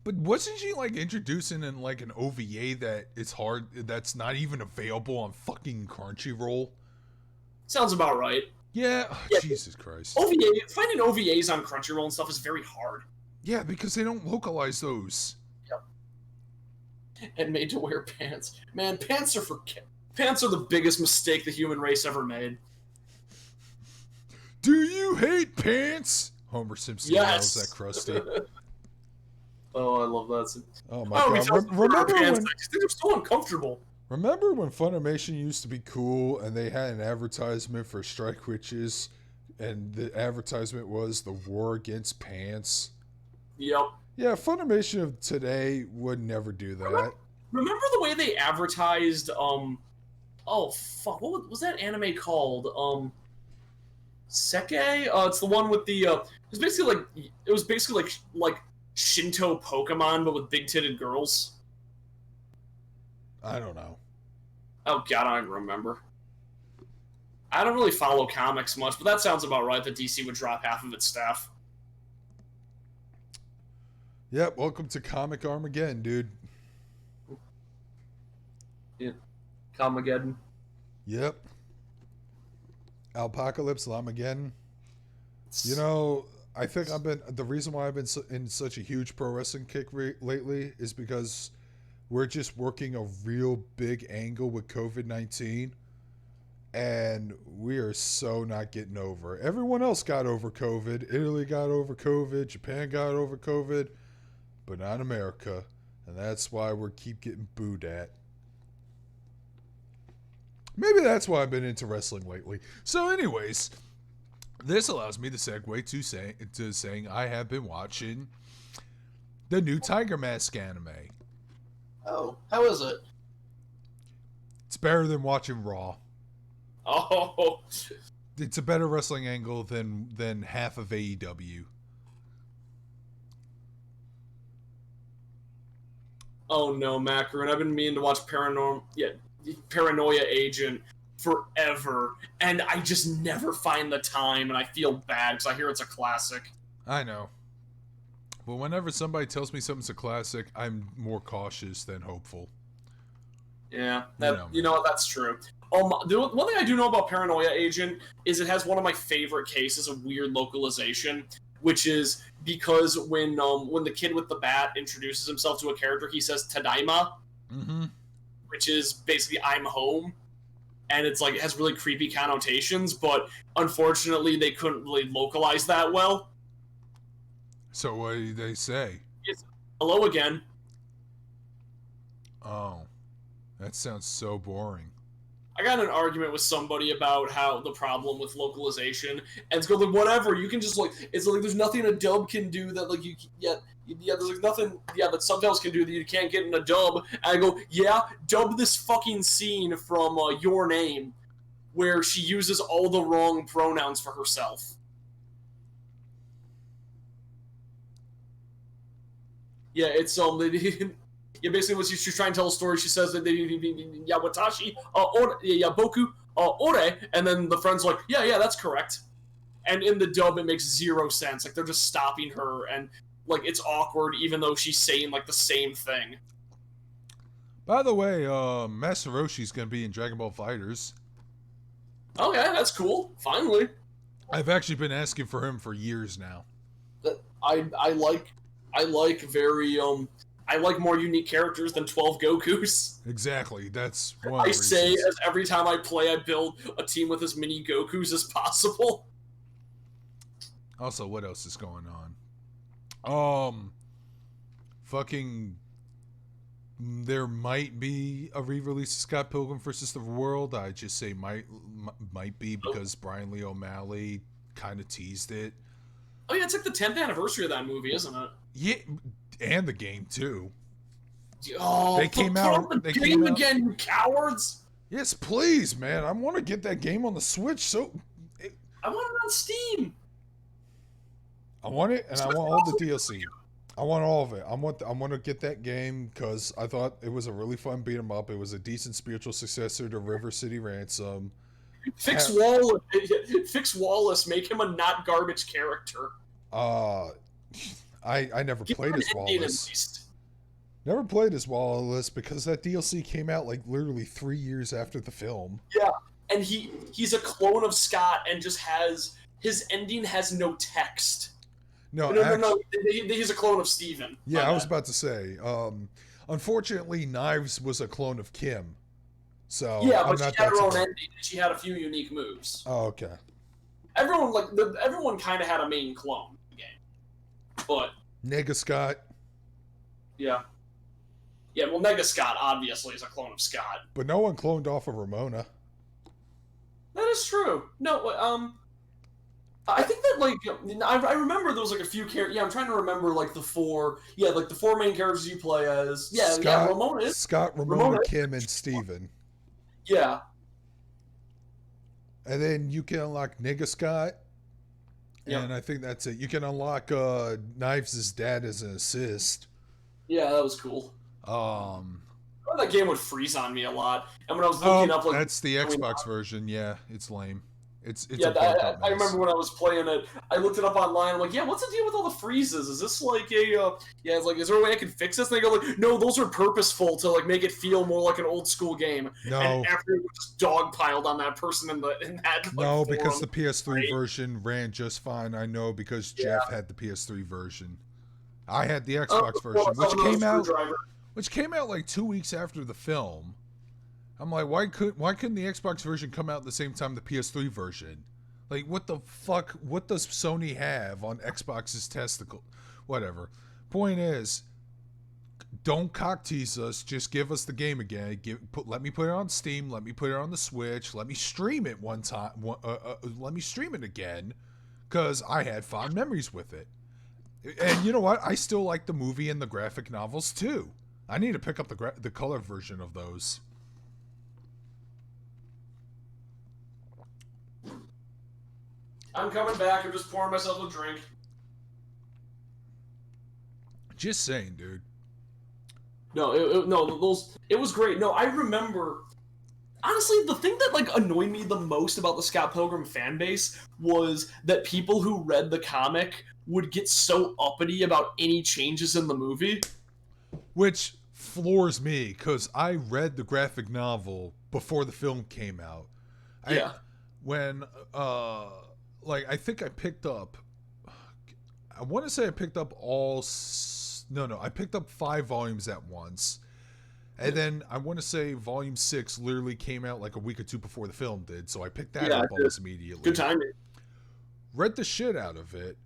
But wasn't she like introducing in like an OVA that it's hard, that's not even available on fucking Crunchyroll? Sounds about right. Yeah, Yeah. Jesus Christ. Finding OVAs on Crunchyroll and stuff is very hard. Yeah, because they don't localize those. And made to wear pants. Man, pants are the biggest mistake the human race ever made. Do you hate pants? Homer Simpson Yes. yells at Krusty. Oh, I love that. Oh my god. Remember pants? when, I just think they're so uncomfortable. remember when Funimation used to be cool and they had an advertisement for Strike Witches and the advertisement was the war against pants? Yep. Yeah, Funimation of today would never do that. Remember the way they advertised, oh fuck, what was that anime called? Seke? It's the one with the, it was basically like Shinto Pokemon, but with big-titted girls. I don't know. Oh god, I don't remember. I don't really follow comics much, but that sounds about right, that DC would drop half of its staff. Yep, welcome to Comic Armageddon, dude. Yeah. Comageddon. Yep. Alpacalypse, Lamageddon. You know, I think the reason why I've been in such a huge pro wrestling kick lately is because we're just working a real big angle with COVID-19, and we are so not getting over it. Everyone else got over COVID. Italy got over COVID. Japan got over COVID, but not America, and that's why we keep getting booed at. Maybe that's why I've been into wrestling lately. So anyways, this allows me to segue to saying I have been watching the new Tiger Mask anime. Oh, how is it? It's better than watching Raw. Oh, It's a better wrestling angle than half of AEW. oh no, Macaroon. I've been meaning to watch Paranoia Agent forever, and I just never find the time, and I feel bad because I hear it's a classic. I know. But whenever somebody tells me something's a classic, I'm more cautious than hopeful. Yeah, You know, that's true. The one thing I do know about Paranoia Agent is it has one of my favorite cases of weird localization, which is because when the kid with the bat introduces himself to a character, he says "Tadaima," which is basically "I'm home," and it's like it has really creepy connotations. But unfortunately, they couldn't really localize that well. So what do they say? It's, "Hello again." Oh, that sounds so boring. I got in an argument with somebody about how the problem with localization, and it's going like whatever. You can just like it's like there's nothing a dub can do that like there's like nothing that subtitles can do that you can't get in a dub. And I go dub this fucking scene from Your Name, where she uses all the wrong pronouns for herself. Yeah, it's Yeah, basically, when she's trying to tell a story, she says that watashi, boku, ore, and then the friend's like, yeah, that's correct. And in the dub, it makes zero sense. Like, they're just stopping her, and, like, it's awkward, even though she's saying, like, the same thing. By the way, Master Roshi's gonna be in Dragon Ball FighterZ. Okay, that's cool. Finally. I've actually been asking for him for years now. I like more unique characters than 12 Gokus. Exactly. That's one of the say reasons. as every time I play, I build a team with as many Gokus as possible. Also, what else is going on? Fucking. There might be a re-release of Scott Pilgrim vs. the World. I just say might be because Brian Lee O'Malley kind of teased it. Oh yeah, it's like the 10th anniversary of that movie, isn't it? Yeah, and the game too. Oh, They came out. The game again, you cowards! Yes, please, man. I want to get that game on the Switch. I want it on Steam. I want it, and I want all the DLC. I want all of it. I want to get that game because I thought it was a really fun beat 'em up. It was a decent spiritual successor to River City Ransom. Fix Wallace. Make him a not garbage character. I never played as Wallace. Never played as Wallace because that DLC came out like literally 3 years after the film. Yeah, and he's a clone of Scott and just has his ending has no text. No. He's a clone of Steven. Yeah, I was about to say. Unfortunately, Knives was a clone of Kim. So yeah, but she had her own ending, and she had a few unique moves. Oh, okay. Everyone kind of had a main clone in the game, but Nega Scott. Yeah. Well, Nega Scott obviously is a clone of Scott, but no one cloned off of Ramona. That is true. No, I think that I remember there was like a few characters. Yeah, I'm trying to remember like the four. Yeah, like the four main characters you play as. Yeah, Scott, Ramona is Scott, Ramona, Kim, and Steven. Yeah. And then you can unlock Nigga Scott. Yep. And I think that's it. You can unlock Knives' dad as an assist. Yeah, that was cool. That game would freeze on me a lot. And when I was looking up, that's the Xbox version. Yeah, it's lame. It's I remember when I was playing it, I looked it up online. I'm like, yeah, what's the deal with all the freezes? Is this like it's like, is there a way I can fix this? And they go like, no, those are purposeful to like make it feel more like an old school game. No, and everyone just dogpiled on that person in that. No, because the PS3 version ran just fine. I know because Jeff had the PS3 version. I had the Xbox version, which came out like 2 weeks after the film. I'm like, why couldn't the Xbox version come out at the same time the PS3 version? Like, what the fuck? What does Sony have on Xbox's testicle? Whatever. Point is, don't cock tease us. Just give us the game again. Let me put it on Steam. Let me put it on the Switch. Let me stream it one time. Let me stream it again, because I had fond memories with it. And you know what? I still like the movie and the graphic novels too. I need to pick up the color version of those. I'm coming back. I'm just pouring myself a drink. Just saying, dude. No, it was great. No, I remember. Honestly, the thing that like annoyed me the most about the Scott Pilgrim fan base was that people who read the comic would get so uppity about any changes in the movie. Which floors me, because I read the graphic novel before the film came out. Yeah. I think I picked up. I want to say I picked up I picked up 5 volumes at once. And then I want to say volume 6 literally came out like a week or two before the film did, so I picked that up almost immediately. Good timing. Read the shit out of it,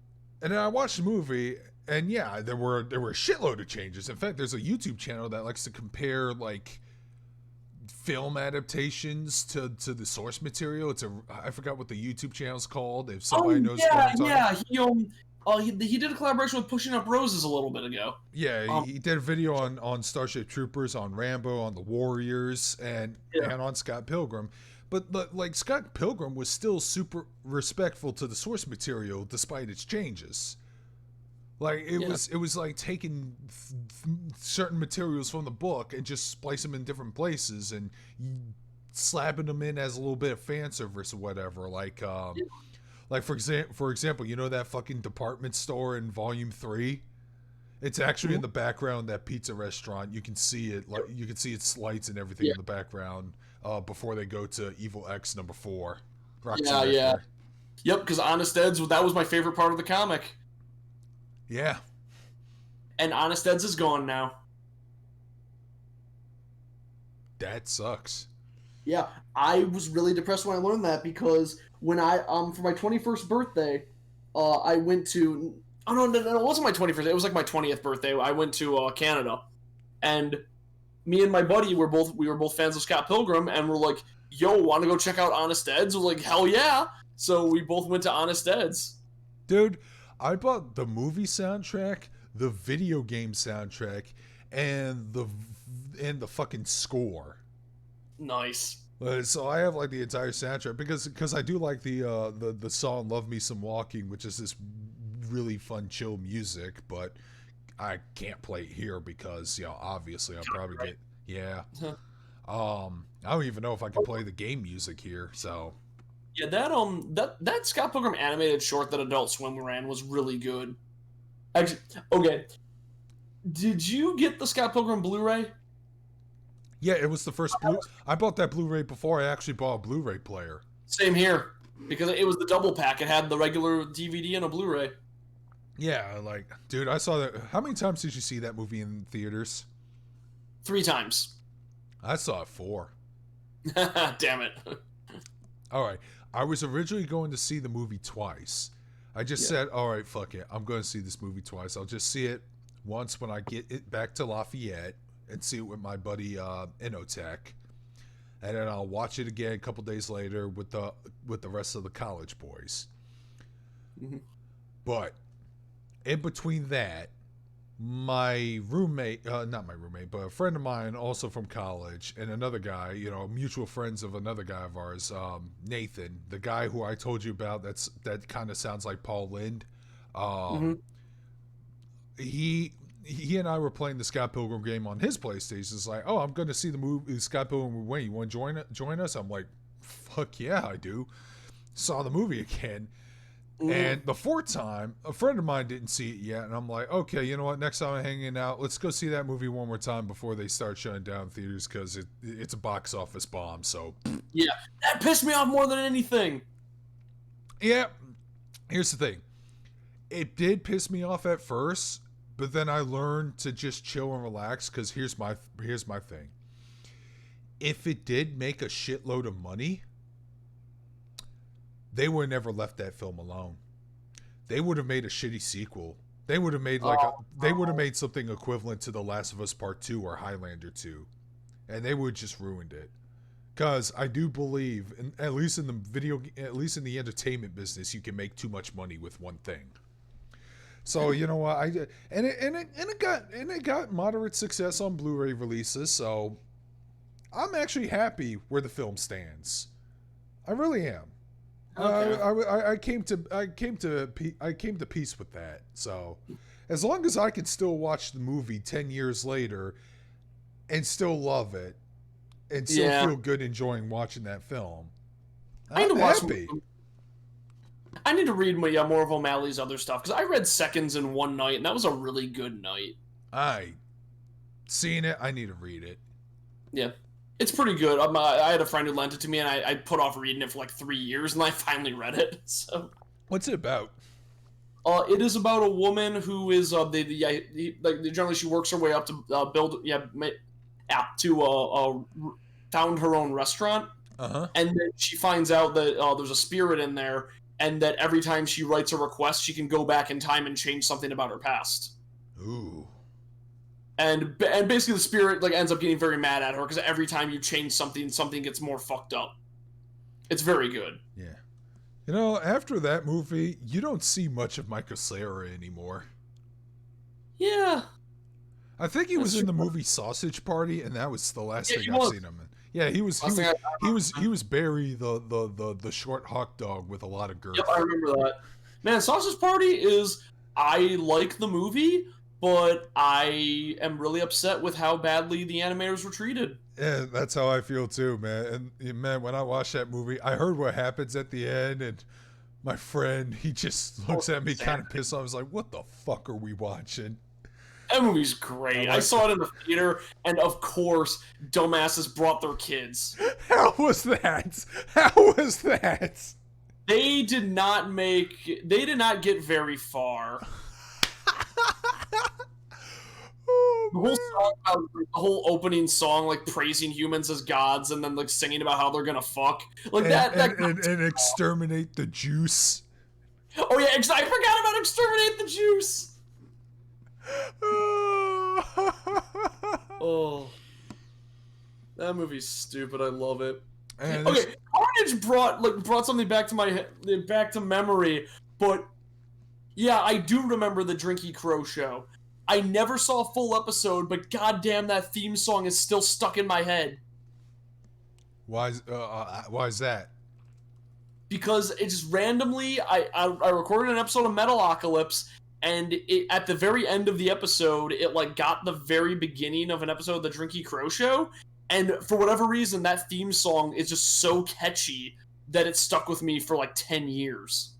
and then I watched the movie, and yeah, there were a shitload of changes. In fact, there's a YouTube channel that likes to compare like film adaptations to the source material. I forgot what the YouTube channel's called. If somebody knows what I'm talking about. He did a collaboration with Pushing Up Roses a little bit ago. Yeah, he did a video on Starship Troopers, on Rambo, on the Warriors, and on Scott Pilgrim. But like Scott Pilgrim was still super respectful to the source material despite its changes. Like it was like taking certain materials from the book and just splice them in different places and slapping them in as a little bit of fan service or whatever. Like for example, you know that fucking department store in Volume 3? It's actually in the background, that pizza restaurant. You can see it, like you can see its lights and everything in the background before they go to Evil X number 4. Yep, because Honest Ed's, that was my favorite part of the comic. Yeah. And Honest Ed's is gone now. That sucks. Yeah, I was really depressed when I learned that, because when I for my 21st birthday, I went to no, it wasn't my 21st. It was like my 20th birthday. I went to Canada, and me and my buddy were both fans of Scott Pilgrim, and we're like, "Yo, want to go check out Honest Ed's?" We're like, "Hell yeah!" So we both went to Honest Ed's. Dude, I bought the movie soundtrack, the video game soundtrack, and the fucking score. Nice. So I have like the entire soundtrack because I do like the song "Love Me Some Walking," which is this really fun chill music, but I can't play it here because obviously I'll probably get I don't even know if I can play the game music here. So yeah, that Scott Pilgrim animated short that Adult Swim ran was really good. Actually, okay, did you get the Scott Pilgrim Blu-ray? Yeah, it was the first I bought that Blu-ray before I actually bought a Blu-ray player. Same here, because it was the double pack. It had the regular DVD and a Blu-ray. Yeah, like, dude, I saw that. How many times did you see that movie in theaters? 3 times. I saw it 4. Damn it. All right. I was originally going to see the movie twice. I just said, all right, fuck it. I'm going to see this movie twice. I'll just see it once when I get it back to Lafayette and see it with my buddy Inotech. And then I'll watch it again a couple days later with the rest of the college boys. Mm-hmm. But in between that, my roommate, not my roommate, but a friend of mine also from college, and another guy, mutual friends of another guy of ours, Nathan, the guy who I told you about, that kind of sounds like Paul Lind. He and I were playing the Scott Pilgrim game on his PlayStation. It's like, oh, I'm going to see the movie Scott Pilgrim. Wait, you want to join us? I'm like, fuck yeah, I do. Saw the movie again. And the 4th time, a friend of mine didn't see it yet, and I'm like, okay, you know what? Next time I'm hanging out, let's go see that movie one more time before they start shutting down theaters, because it's a box office bomb. So yeah, that pissed me off more than anything. Yeah, here's the thing. It did piss me off at first, but then I learned to just chill and relax, because here's my thing. If it did make a shitload of money, they would have never left that film alone. They would have made a shitty sequel. They would have made made something equivalent to The Last of Us Part 2 or Highlander 2. And they would just ruined it. Cuz I do believe, at least in the entertainment business, you can make too much money with one thing. So you know what it got moderate success on Blu-ray releases. So I'm actually happy where the film stands. I really am. Okay. I came to peace with that. So as long as I can still watch the movie 10 years later and still love it and still feel good enjoying watching that film, I'm happy. I need to read more of O'Malley's other stuff, because I read Seconds in one night, and that was a really good night. Seen it. I need to read it. Yeah. It's pretty good. I had a friend who lent it to me, and I put off reading it for like 3 years, and I finally read it. So, what's it about? It is about a woman who is generally she works her way up to found her own restaurant, and then she finds out that there's a spirit in there, and that every time she writes a request, she can go back in time and change something about her past. Ooh. And basically the spirit like ends up getting very mad at her because every time you change something gets more fucked up. It's very good. Yeah. You know, after that movie, you don't see much of Michael Cera anymore. Yeah. I think he was in the movie Sausage Party, and that was the last thing I've seen him in. Yeah, he was Barry the short hawk dog with a lot of girth. Yep, I remember that. Man, Sausage Party is, I like the movie, but I am really upset with how badly the animators were treated. Yeah, that's how I feel too, man. And man, when I watched that movie, I heard what happens at the end, and my friend, he just looks at me kind of pissed off. I was like, what the fuck are we watching? That movie's great. I saw it in the theater, and of course, dumbasses brought their kids. How was that? They did not get very far. The whole opening song, like praising humans as gods, and then like singing about how they're gonna fuck, like and exterminate the juice. Oh yeah, I forgot about exterminate the juice. Oh, that movie's stupid. I love it. And okay, Carnage brought something back to memory, but yeah, I do remember the Drinky Crow show. I never saw a full episode, but goddamn, that theme song is still stuck in my head. Why is that? Because it just randomly, I recorded an episode of Metalocalypse, and at the very end of the episode, it like got the very beginning of an episode of the Drinky Crow show, and for whatever reason, that theme song is just so catchy that it stuck with me for like 10 years.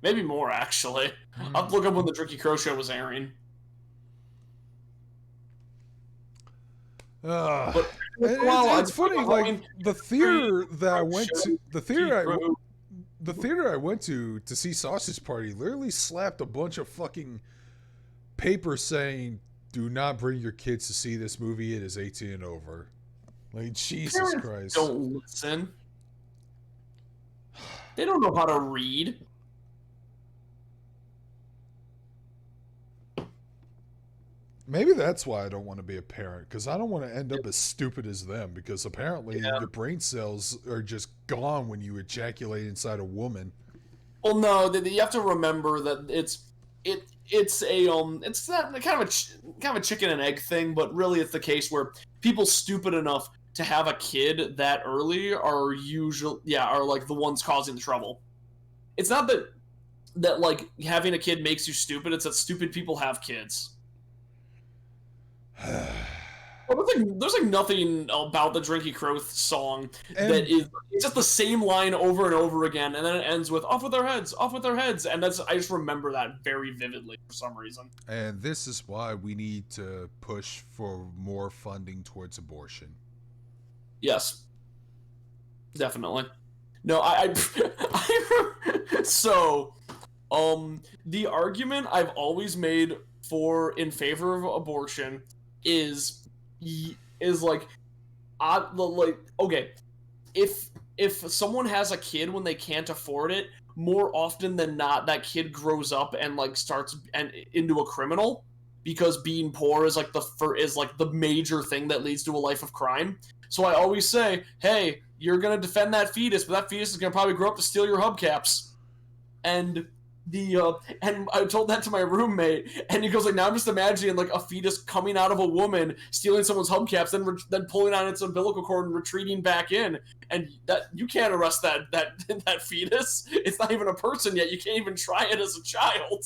Maybe more, actually. I'll look up when the Drinky Crow show was airing. It's funny, like the theater that I went to, the theater I went to see Sausage Party literally slapped a bunch of fucking paper saying, "Do not bring your kids to see this movie. It is 18 and over." Like, Jesus Christ! Don't listen. They don't know how to read. Maybe that's why I don't want to be a parent, because I don't want to end up as stupid as them, because apparently your brain cells are just gone when you ejaculate inside a woman. Well, no, you have to remember that it's that kind of a chicken and egg thing, but really it's the case where people stupid enough to have a kid that early are like the ones causing the trouble. It's not that like having a kid makes you stupid, it's that stupid people have kids. Well, there's nothing about the Drinky Crow song that is it's just the same line over and over again, and then it ends with "off with their heads, off with their heads," and I just remember that very vividly for some reason. And this is why we need to push for more funding towards abortion. Yes, definitely. No, so, the argument I've always made in favor of abortion is like okay, if someone has a kid when they can't afford it, more often than not that kid grows up and like starts into a criminal, because being poor is like the major thing that leads to a life of crime. So I always say, hey, you're gonna defend that fetus, but that fetus is gonna probably grow up to steal your hubcaps. and and I told that to my roommate, and he goes like, now I'm just imagining like a fetus coming out of a woman, stealing someone's hubcaps, then pulling on its umbilical cord and retreating back in, and that you can't arrest that fetus. It's not even a person yet. You can't even try it as a child.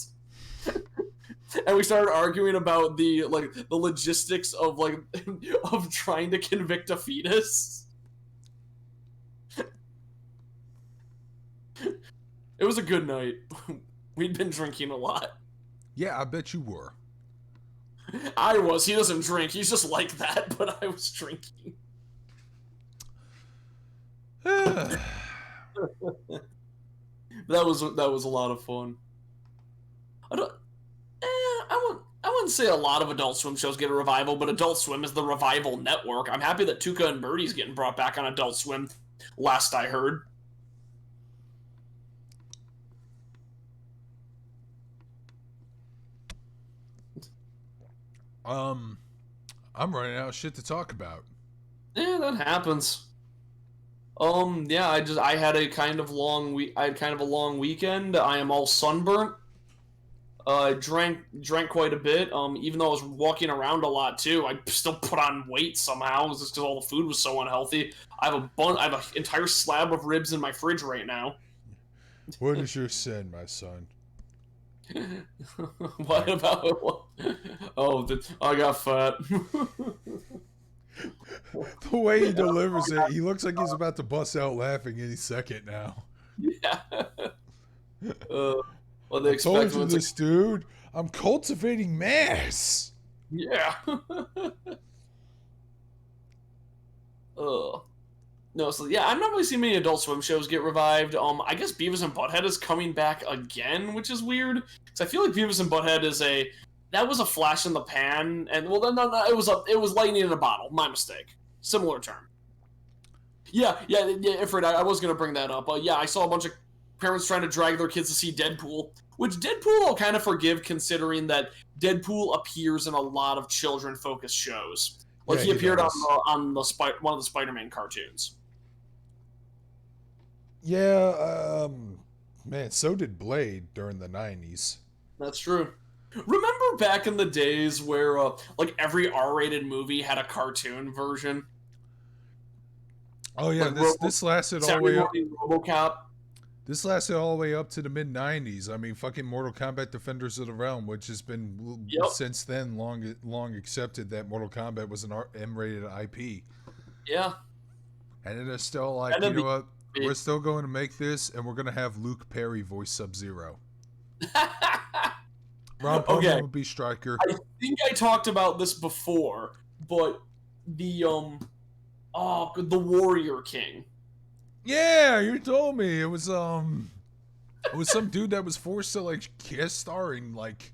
And we started arguing about the logistics of of trying to convict a fetus. It was a good night. We'd been drinking a lot. Yeah, I bet you were. I was. He doesn't drink. He's just like that, but I was drinking. That was a lot of fun. I wouldn't say a lot of Adult Swim shows get a revival, but Adult Swim is the revival network. I'm happy that Tuca and Birdie's getting brought back on Adult Swim, last I heard. I'm running out of shit to talk about. Yeah, that happens. Yeah, I had a kind of long week. I had kind of a long weekend. I am all sunburnt. I drank quite a bit. Even though I was walking around a lot too, I still put on weight somehow. It was just because all the food was so unhealthy. I have an entire slab of ribs in my fridge right now. What is your sin, my son? What about what? Oh, I got fat. The way he delivers it, he looks like he's about to bust out laughing any second now. Yeah. Well, they I told expect you him this, dude. I'm cultivating mass. Yeah. No, so yeah, I've not really seen many Adult Swim shows get revived. I guess Beavis and Butthead is coming back again, which is weird because I feel like Beavis and Butthead that was a flash in the pan, and well, no, it was lightning in a bottle. My mistake. Similar term. Yeah, Ifrit, I was gonna bring that up. Yeah, I saw a bunch of parents trying to drag their kids to see Deadpool, which Deadpool I'll kind of forgive considering that Deadpool appears in a lot of children-focused shows. Like Yeah, he appeared does. on one of the Spider-Man cartoons. Yeah, man, so did Blade during the 90s. That's true. Remember back in the days where like every R-rated movie had a cartoon version? Oh yeah, Like this lasted all the Saturday way up. Morning RoboCop. This lasted all the way up to the mid 90s. I mean, fucking Mortal Kombat Defenders of the Realm, which has been since then long accepted that Mortal Kombat was an M-rated IP. Yeah. And it is still like, you know what? We're still going to make this, and we're going to have Luke Perry voice Sub-Zero. Ron Perlman will be Stryker. I think I talked about this before, but the Warrior King. Yeah, you told me it was some dude that was forced to like guest star in like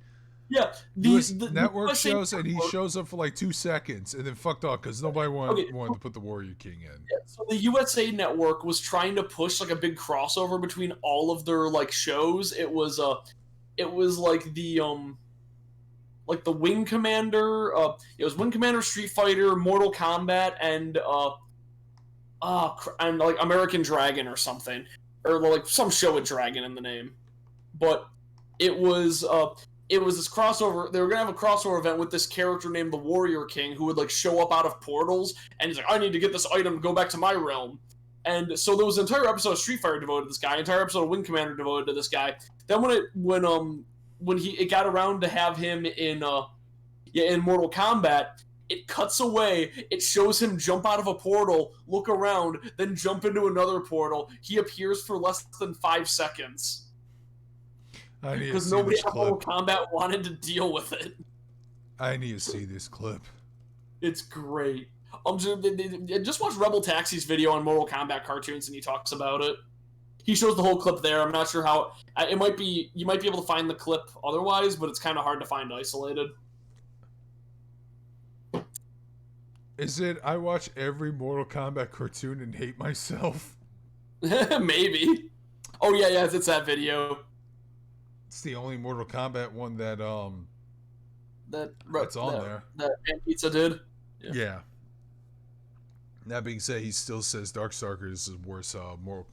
the network shows, and he shows up for like 2 seconds and then fucked off because nobody wanted to put the Warrior King in. Yeah, so the USA Network was trying to push like a big crossover between all of their like shows. It was like the Wing Commander. It was Wing Commander, Street Fighter, Mortal Kombat, and like American Dragon or something, or like some show with dragon in the name. But it was this crossover. They were gonna have a crossover event with this character named the Warrior King, who would like show up out of portals, and he's like, I need to get this item to go back to my realm. And so there was an entire episode of Street Fighter devoted to this guy, entire episode of Wing Commander devoted to this guy. Then when it got around to have him in Mortal Kombat, it cuts away, it shows him jump out of a portal, look around, then jump into another portal. He appears for less than 5 seconds. Because nobody at Mortal Kombat wanted to deal with it. I need to see this clip. It's great. Just watch Rebel Taxi's video on Mortal Kombat cartoons, and he talks about it. He shows the whole clip there. I'm not sure how it might be. You might be able to find the clip otherwise, but it's kind of hard to find isolated. Is it I watch every Mortal Kombat cartoon and hate myself? Maybe. Oh yeah, it's that video. It's the only Mortal Kombat one that's on there. That Pizza did. Yeah. That being said, he still says Darkstalkers is the worst more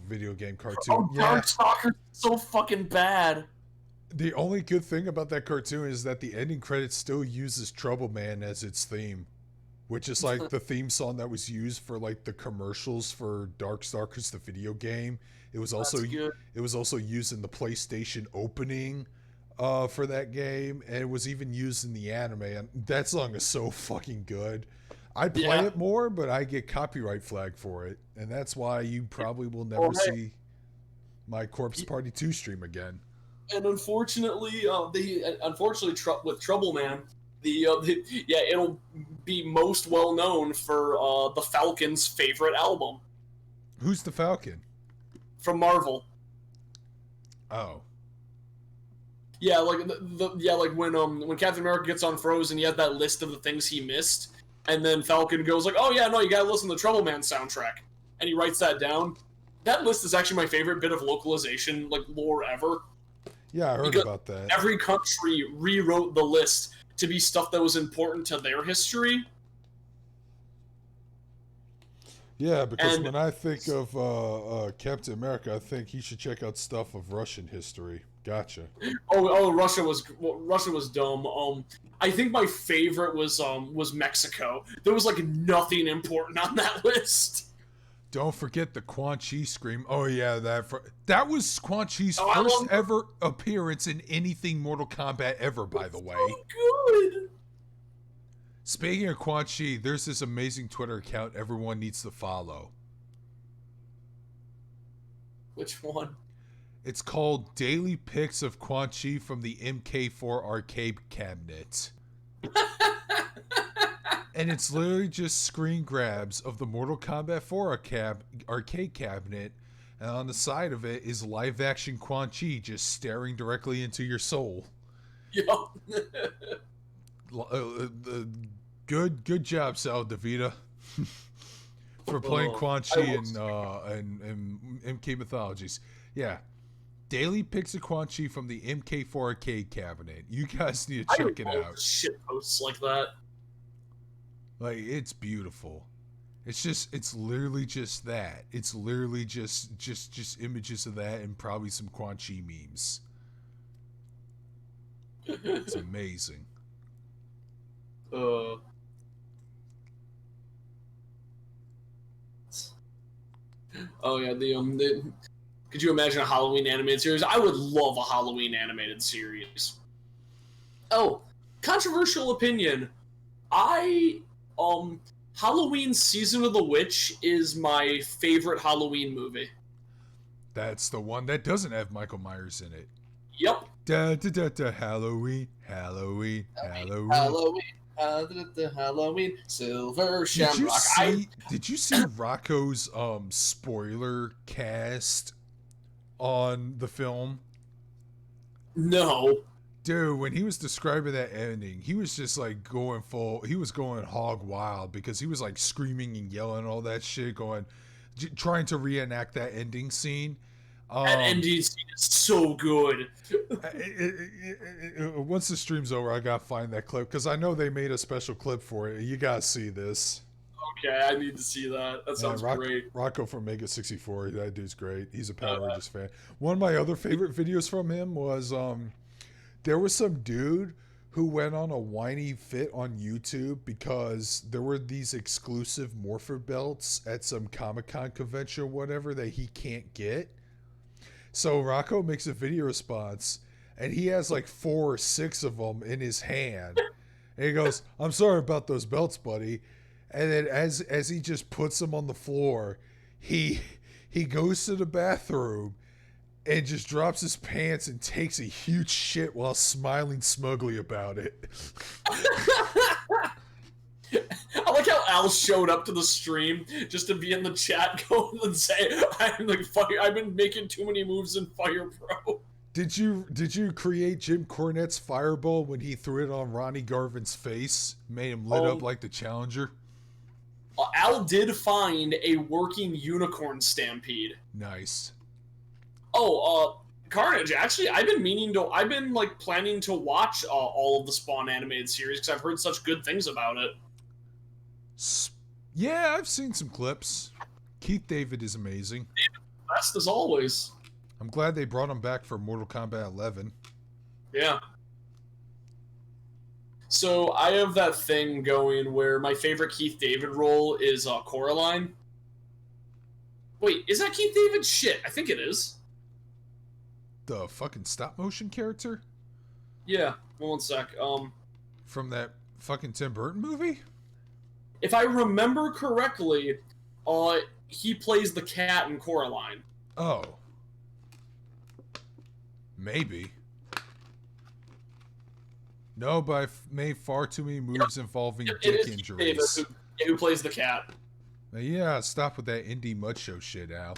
video game cartoon. Oh, Darkstalkers is so fucking bad. The only good thing about that cartoon is that the ending credits still uses Trouble Man as its theme, which is like the theme song that was used for like the commercials for Darkstalkers, the video game. It was also used in the PlayStation opening for that game, and it was even used in the anime. And that song is so fucking good. I'd play it more, but I get copyright flag for it, and that's why you probably will never see my Corpse Party 2 stream again. And unfortunately, with Trouble Man, it'll be most well known for the Falcon's favorite album. Who's the Falcon? From Marvel. Oh. Yeah, like like when Captain America gets unfrozen, he had that list of the things he missed, and then Falcon goes like, "Oh yeah, no, you gotta listen to the Trouble Man soundtrack," and he writes that down. That list is actually my favorite bit of localization, like lore ever. Yeah, I heard about that. Every country rewrote the list to be stuff that was important to their history. Yeah, because when I think of Captain America, I think he should check out stuff of Russian history. Gotcha. Oh, Russia was dumb. I think my favorite was Mexico. There was like nothing important on that list. Don't forget the Quan Chi scream. Oh yeah, that was Quan Chi's Oh, first ever appearance in anything Mortal Kombat ever, by the way. So good. Speaking of Quan Chi, there's this amazing Twitter account everyone needs to follow. Which one? It's called Daily Pics of Quan Chi from the MK4 arcade cabinet. And it's literally just screen grabs of the Mortal Kombat 4 arcade cabinet, and on the side of it is live action Quan Chi just staring directly into your soul. Yup. Good job, Sal DeVita, for playing Quan Chi in MK Mythologies. Yeah. Daily Pics of Quan Chi from the MK4 arcade cabinet. You guys need to check it out. Shit posts like that. Like, it's beautiful. It's literally just that. It's literally just images of that and probably some Quan Chi memes. It's amazing. Oh yeah, could you imagine a Halloween animated series? I would love a Halloween animated series. Oh, controversial opinion. Halloween Season of the Witch is my favorite Halloween movie. That's the one that doesn't have Michael Myers in it. Yep. Da da da da Halloween, Halloween, Halloween. Halloween, Halloween, Silver Shamrock. Did you see Rocco's spoiler cast on the film? No. Dude, when he was describing that ending, he was just like going hog wild because he was like screaming and yelling and all that shit, trying to reenact that ending scene. That ending scene is so good. Once the stream's over, I gotta find that clip because I know they made a special clip for it. You gotta see this. Okay, I need to see that. That sounds great. Rocco from Mega 64, that dude's great. He's a Power Rangers fan. One of my other favorite videos from him was there was some dude who went on a whiny fit on YouTube because there were these exclusive Morpher belts at some Comic-Con convention or whatever that he can't get. So Rocco makes a video response, and he has like 4 or 6 of them in his hand. And he goes, "I'm sorry about those belts, buddy." And then as he just puts them on the floor, he goes to the bathroom and just drops his pants and takes a huge shit while smiling smugly about it. I like how Al showed up to the stream just to be in the chat going and say, I've been making too many moves in Fire Pro. Did you create Jim Cornette's fireball when he threw it on Ronnie Garvin's face? Made him lit up like the Challenger? Al did find a working unicorn stampede. Nice. Carnage, actually, I've been planning to watch all of the Spawn animated series because I've heard such good things about it. Yeah, I've seen some clips. Keith David is amazing. Best as always. I'm glad they brought him back for Mortal Kombat 11. Yeah. So I have that thing going where my favorite Keith David role is Coraline. Wait, is that Keith David? Shit, I think it is. The fucking stop motion character? Yeah, one sec. From that fucking Tim Burton movie? If I remember correctly, he plays the cat in Coraline. Oh. Maybe. No, but I've made far too many moves involving It dick is Keith David injuries. who plays the cat. Now, yeah, stop with that indie mud show shit, Al.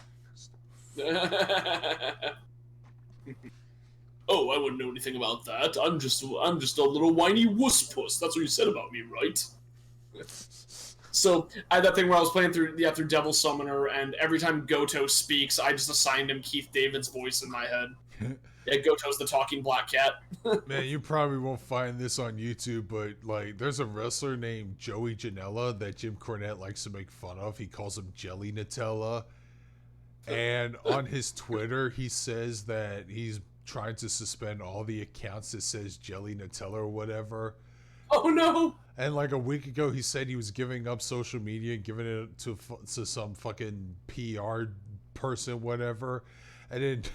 Oh, I wouldn't know anything about that. I'm just a little whiny wuss puss. That's what you said about me, right? So I had that thing where I was playing through Devil Summoner, and every time Goto speaks, I just assigned him Keith David's voice in my head. Yeah, Goto's the talking black cat. Man, you probably won't find this on YouTube, but like, there's a wrestler named Joey Janela that Jim Cornette likes to make fun of. He calls him Jelly Nutella. And on his Twitter, he says that he's trying to suspend all the accounts that says Jelly Nutella or whatever. Oh no! And like a week ago, he said he was giving up social media, giving it to some fucking PR person, whatever. And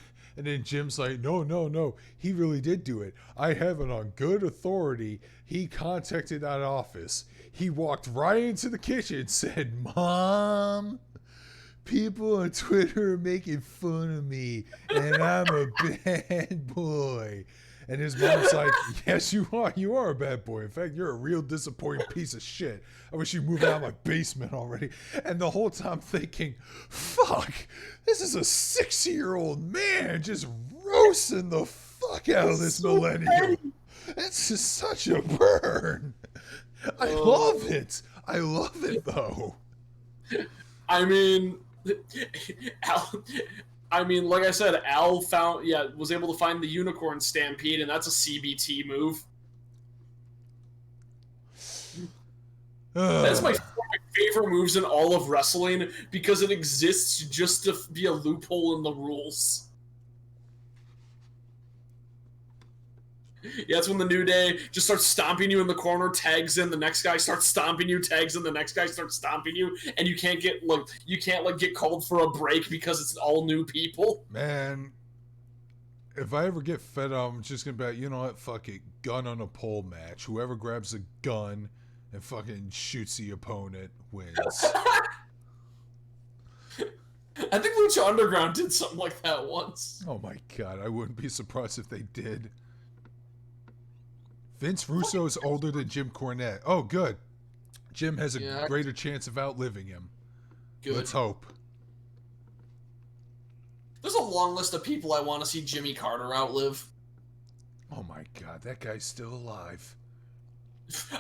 then Jim's like, no, he really did do it. I have it on good authority. He contacted that office. He walked right into the kitchen and said, Mom, people on Twitter are making fun of me, and I'm a bad boy. And his mom's like, yes, you are. You are a bad boy. In fact, you're a real disappointing piece of shit. I wish you'd move out of my basement already. And the whole time thinking, fuck, this is a 60-year-old man just roasting the fuck out of this millennial. It's just such a burn. I love it. I love it, though. I mean, like I said, Al was able to find the Unicorn Stampede, and that's a CBT move. That's my favorite moves in all of wrestling because it exists just to be a loophole in the rules. Yeah, that's when the New Day just starts stomping you in the corner, tags in, the next guy starts stomping you, tags in, the next guy starts stomping you, and you can't get get called for a break because it's all new people. Man, if I ever get fed up, I'm just gonna be like, you know what, fuck it, gun on a pole match. Whoever grabs a gun and fucking shoots the opponent wins. I think Lucha Underground did something like that once. Oh my god, I wouldn't be surprised if they did. Vince Russo is older than Jim Cornette. Oh, good. Jim has a greater chance of outliving him. Good. Let's hope. There's a long list of people I want to see Jimmy Carter outlive. Oh my god, that guy's still alive.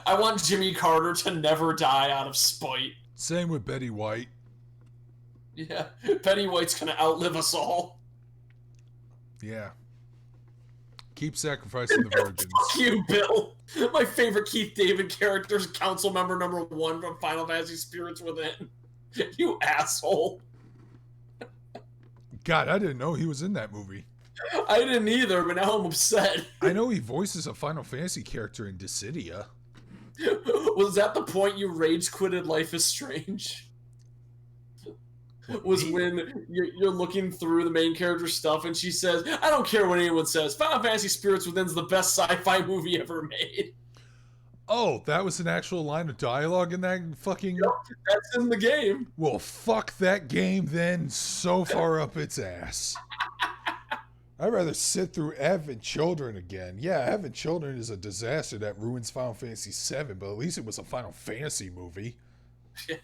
I want Jimmy Carter to never die out of spite. Same with Betty White. Yeah, Betty White's gonna outlive us all. Yeah. Keep sacrificing the virgins. Fuck you, Bill. My favorite Keith David character is Council Member number 1 from Final Fantasy Spirits Within. You asshole. God, I didn't know he was in that movie. I didn't either, but now I'm upset. I know he voices a Final Fantasy character in Dissidia. Was that the point you rage quitted Life is Strange? Was when you're looking through the main character stuff and she says, I don't care what anyone says, Final Fantasy Spirits Within's the best sci-fi movie ever made. Oh, that was an actual line of dialogue in that fucking... Yep, that's in the game. Well, fuck that game then so far up its ass. I'd rather sit through Advent Children again. Yeah, Advent Children is a disaster that ruins Final Fantasy VII, but at least it was a Final Fantasy movie. Yeah.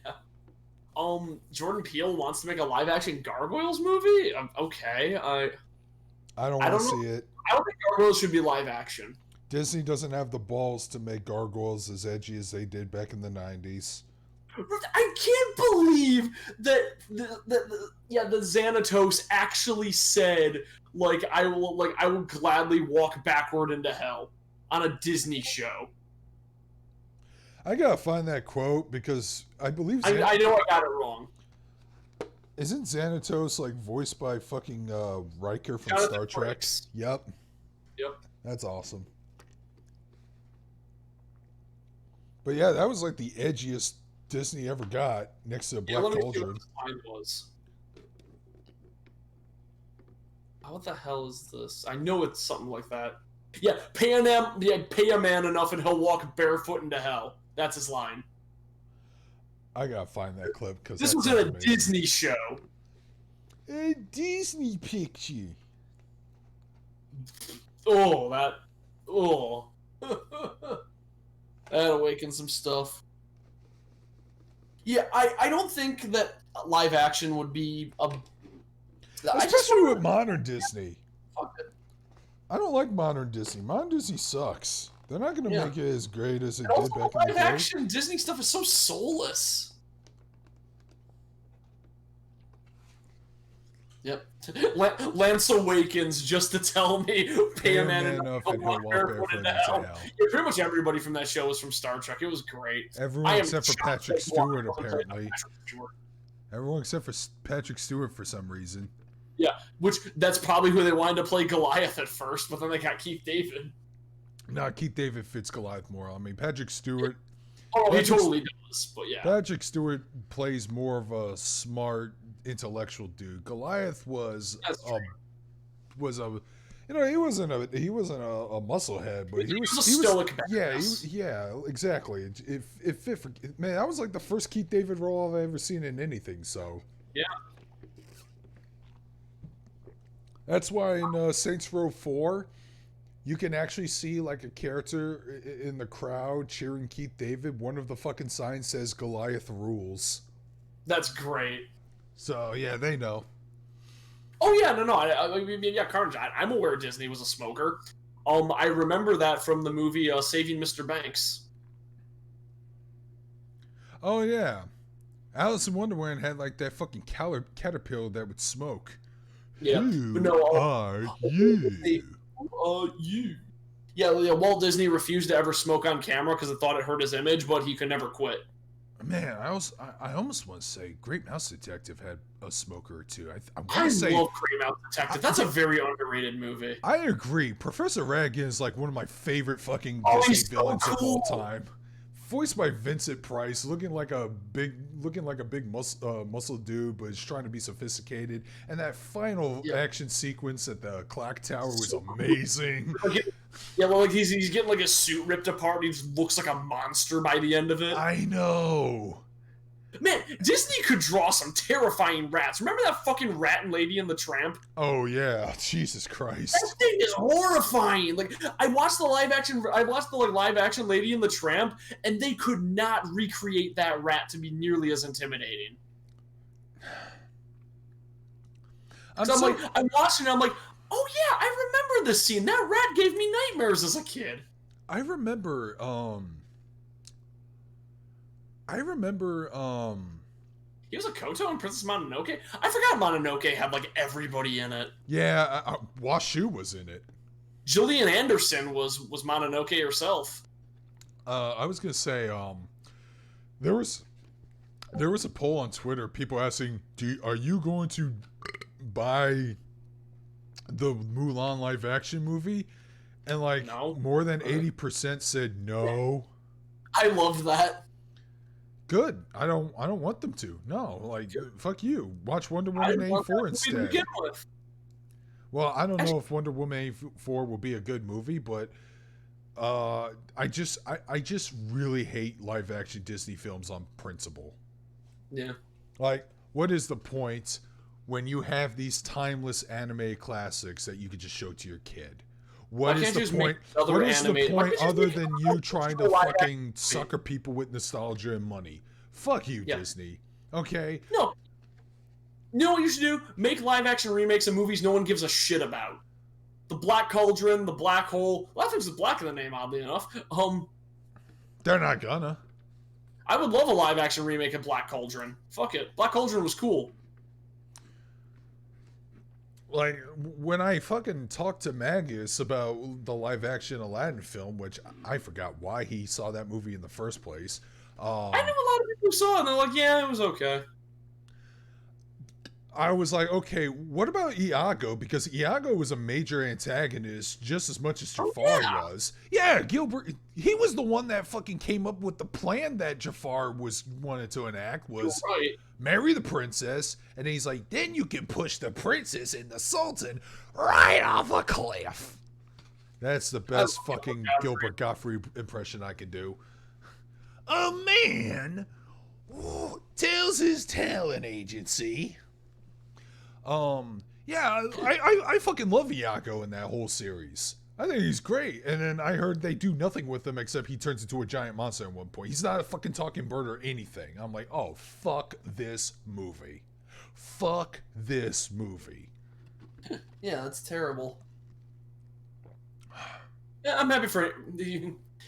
Jordan Peele wants to make a live-action Gargoyles movie? Okay, I don't want to see it. I don't think Gargoyles should be live-action. Disney doesn't have the balls to make Gargoyles as edgy as they did back in the 90s. I can't believe that the Xanatos actually said, like, I will gladly walk backward into hell on a Disney show. I gotta find that quote because I believe I know I got it wrong. isn't Xanatos like voiced by fucking Riker from Jonathan Star Trek? Frakes. Yep. Yep. That's awesome. But yeah, that was like the edgiest Disney ever got next to Yeah, Black let me see Cauldron. what this line was. What the hell is this? I know it's something like that. Yeah, pay a man enough and he'll walk barefoot into hell. That's his line. I gotta find that clip because This was in a Disney show. A Disney picture. Oh, that. Oh. That awakens some stuff. Yeah, I don't think that live action would be a. Especially with modern Disney. Fuck it. I don't like modern Disney. Modern Disney sucks. They're not gonna Yeah. make it as great as it And did also, back in the live day. action Disney stuff is so soulless. Yep. Lance awakens just to tell me pay a man enough and to he'll walk walk barefoot barefoot into into hell. hell. Yeah, pretty much everybody from that show was from Star Trek. It was great. Everyone I am except for shocked Patrick that Warner Stewart, wasn't played by apparently. Patrick Stewart. Everyone except for Patrick Stewart for some reason. Yeah, which that's probably who they wanted to play Goliath at first, but then they got Keith David. No, Keith David fits Goliath more. I mean, Patrick Stewart. Oh, he Patrick- totally does, but yeah. Patrick Stewart plays more of a smart, intellectual dude. Goliath was That's a true. you know, he wasn't a musclehead, but He was a stoic yeah, badass. yeah, exactly. It fit for, man, that was like the first Keith David role I've ever seen in anything. So Yeah. that's why in Saints Row 4, you can actually see like a character in the crowd cheering Keith David. One of the fucking signs says Goliath rules. That's great. So yeah, they know. Oh yeah, no. I mean, yeah, Carnage. I'm aware Disney was a smoker. I remember that from the movie Saving Mr. Banks. Oh yeah, Alice in Wonderland had like that fucking caterpillar that would smoke. Yeah, Who but no, are you? you. Yeah, Walt Disney refused to ever smoke on camera because it thought it hurt his image, but he could never quit. Man, I almost want to say Great Mouse Detective had a smoker or two. I I want to say love Great Mouse Detective. That's a very underrated movie. I agree. Professor Raggan is like one of my favorite fucking Oh, Disney he's so villains of all cool. time. Voiced by Vincent Price, looking like a big muscle dude, but is trying to be sophisticated. And that final action sequence at the clock tower was So cool. amazing. Yeah, well, like he's getting like his suit ripped apart. And he just looks like a monster by the end of it. I know. Man, Disney could draw some terrifying rats. Remember that fucking rat and Lady and the Tramp? Oh yeah, Jesus Christ. That thing is horrifying. Like I watched the live action Lady and the Tramp, and they could not recreate that rat to be nearly as intimidating. I'm watching it, I'm like, oh yeah, I remember this scene. That rat gave me nightmares as a kid. I remember He was a Koto in Princess Mononoke? I forgot Mononoke had like everybody in it. yeah, Washu was in it. Gillian Anderson was Mononoke herself. I was gonna say, there was a poll on Twitter, people asking, are you going to buy the Mulan live action movie? And like No. more than 80% said no. I loved that. Good. I don't want them to. No, like fuck you. Watch Wonder I Woman loved that 84 movie to instead. begin with. Well, I don't know if Wonder Woman 84 will be a good movie, but I just really hate live action Disney films on principle. Yeah. Like, what is the point when you have these timeless anime classics that you could just show to your kid? What Why is can't the you just point? make other What is the anime- why point can't you other make than another you trying to live fucking action? sucker people with nostalgia and money? Fuck you, Yeah. Disney. Okay? No. You know what you should do? Make live action remakes of movies no one gives a shit about. The Black Cauldron, The Black Hole. A lot of things with black in the name, oddly enough. They're not gonna. I would love a live action remake of Black Cauldron. Fuck it. Black Cauldron was cool. like when I fucking talked to Magus about the live action Aladdin film, which I forgot why he saw that movie in the first place. I know a lot of people saw it and they're like, yeah, it was okay. I was like, okay, what about Iago? Because Iago was a major antagonist just as much as Jafar was. Yeah, Gilbert, he was the one that fucking came up with the plan that Jafar wanted to enact was marry the princess, and he's like, then you can push the princess and the sultan right off a cliff. That's the best fucking Gilbert Gottfried impression I could do. A man tells his talent agency. Yeah, I fucking love Iago in that whole series. I think he's great. And then I heard they do nothing with him except he turns into a giant monster at one point. He's not a fucking talking bird or anything. I'm like, oh, fuck this movie. Fuck this movie. Yeah, that's terrible. Yeah, I'm happy for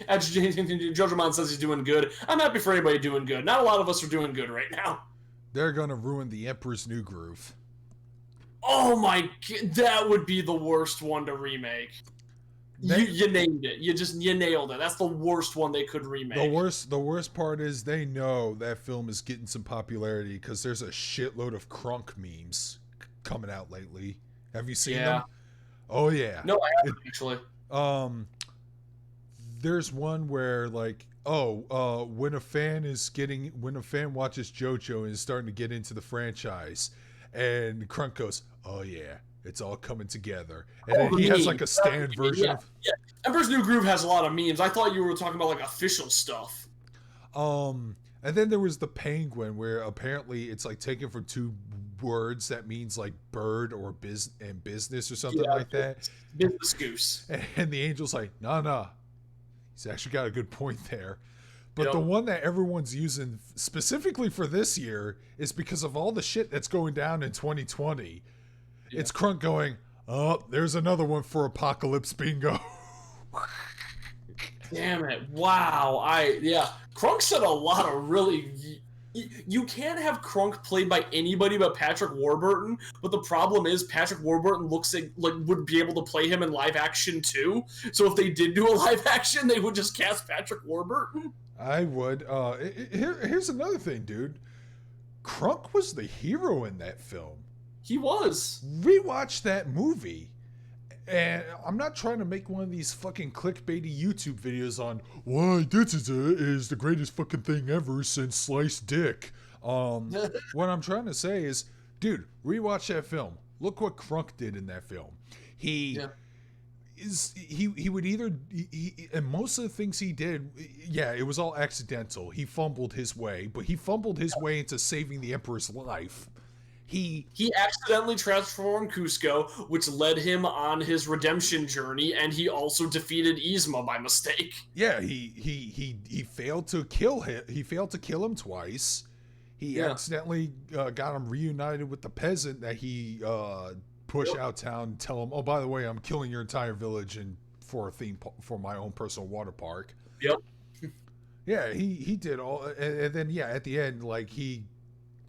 Jojomon says he's doing good. I'm happy for anybody doing good. Not a lot of us are doing good right now. They're gonna ruin the Emperor's New Groove. Oh my god, that would be the worst one to remake. You named it. You nailed it. That's the worst one they could remake. The worst part is they know that film is getting some popularity because there's a shitload of Crunk memes coming out lately. Have you seen them? Oh yeah. No, I haven't actually. There's one where like, when a fan watches JoJo and is starting to get into the franchise, and Crunk goes, oh yeah, it's all coming together. And then he has like a stand version of... Yeah. Emperor's New Groove has a lot of memes. I thought you were talking about like official stuff. And then there was the penguin where apparently it's like taken from two words that means like bird or business or something like that. Business goose. And the angel's like, nah. He's actually got a good point there. But the one that everyone's using specifically for this year is because of all the shit that's going down in 2020. Yeah. It's Crunk going, oh, there's another one for Apocalypse Bingo. Damn it. Wow. Crunk said a lot of really... You can't have Crunk played by anybody but Patrick Warburton, but the problem is Patrick Warburton looks like would be able to play him in live action too. So if they did do a live action, they would just cast Patrick Warburton. I would. Here's another thing, dude. Crunk was the hero in that film. He was. Rewatch that movie. And I'm not trying to make one of these fucking clickbaity YouTube videos on why this is the greatest fucking thing ever since sliced dick. What I'm trying to say is, dude, rewatch that film. Look what Crunk did in that film. He would either and most of the things he did, it was all accidental. He fumbled his way, but he fumbled his way into saving the Emperor's life. He accidentally transformed Cusco, which led him on his redemption journey, and he also defeated Yzma by mistake. Yeah, he failed to kill him. He failed to kill him twice. He accidentally got him reunited with the peasant that he pushed out town and tell him, oh, by the way, I'm killing your entire village and for my own personal water park. Yep. Yeah, he did all, and then at the end, like he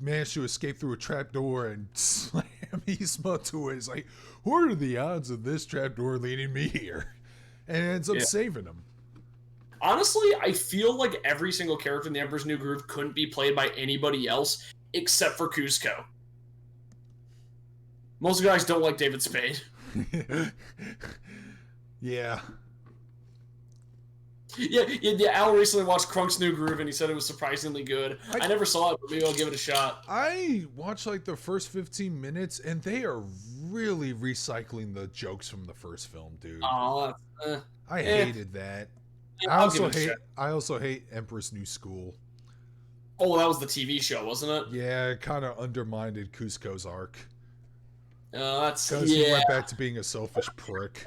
managed to escape through a trapdoor and slam Yzma to it. He's like, what are the odds of this trapdoor leading me here? And ends up saving him. Honestly, I feel like every single character in the Emperor's New Groove couldn't be played by anybody else except for Cusco. Most guys don't like David Spade. Yeah. Yeah, Al recently watched Crunk's New Groove and he said it was surprisingly good. I never saw it, but maybe I'll give it a shot. I watched like the first 15 minutes and they are really recycling the jokes from the first film, dude. Oh, I hated that. Yeah, I also hate Emperor's New School. Oh, that was the TV show, wasn't it? Yeah, it kind of undermined Cusco's arc. Because he went back to being a selfish prick.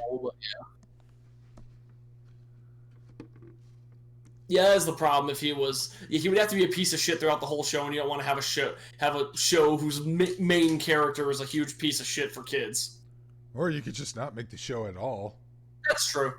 Yeah, that's the problem. If he would have to be a piece of shit throughout the whole show, and you don't want to have a show whose main character is a huge piece of shit for kids. Or you could just not make the show at all. That's true.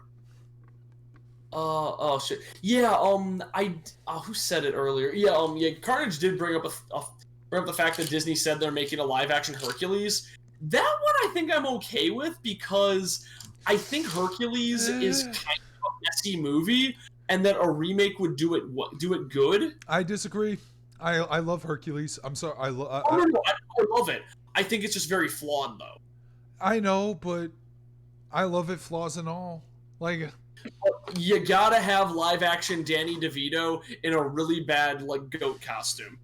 Oh shit. Yeah. Who said it earlier? Yeah. Carnage did bring up the fact that Disney said they're making a live action Hercules, That one I think I'm okay with because I think Hercules is kind of a messy movie, and that a remake would do it good. I disagree. I love Hercules. I'm sorry. No, I love it. I think it's just very flawed though. I know, but I love it, flaws and all. Like, You gotta have live action Danny DeVito in a really bad like goat costume.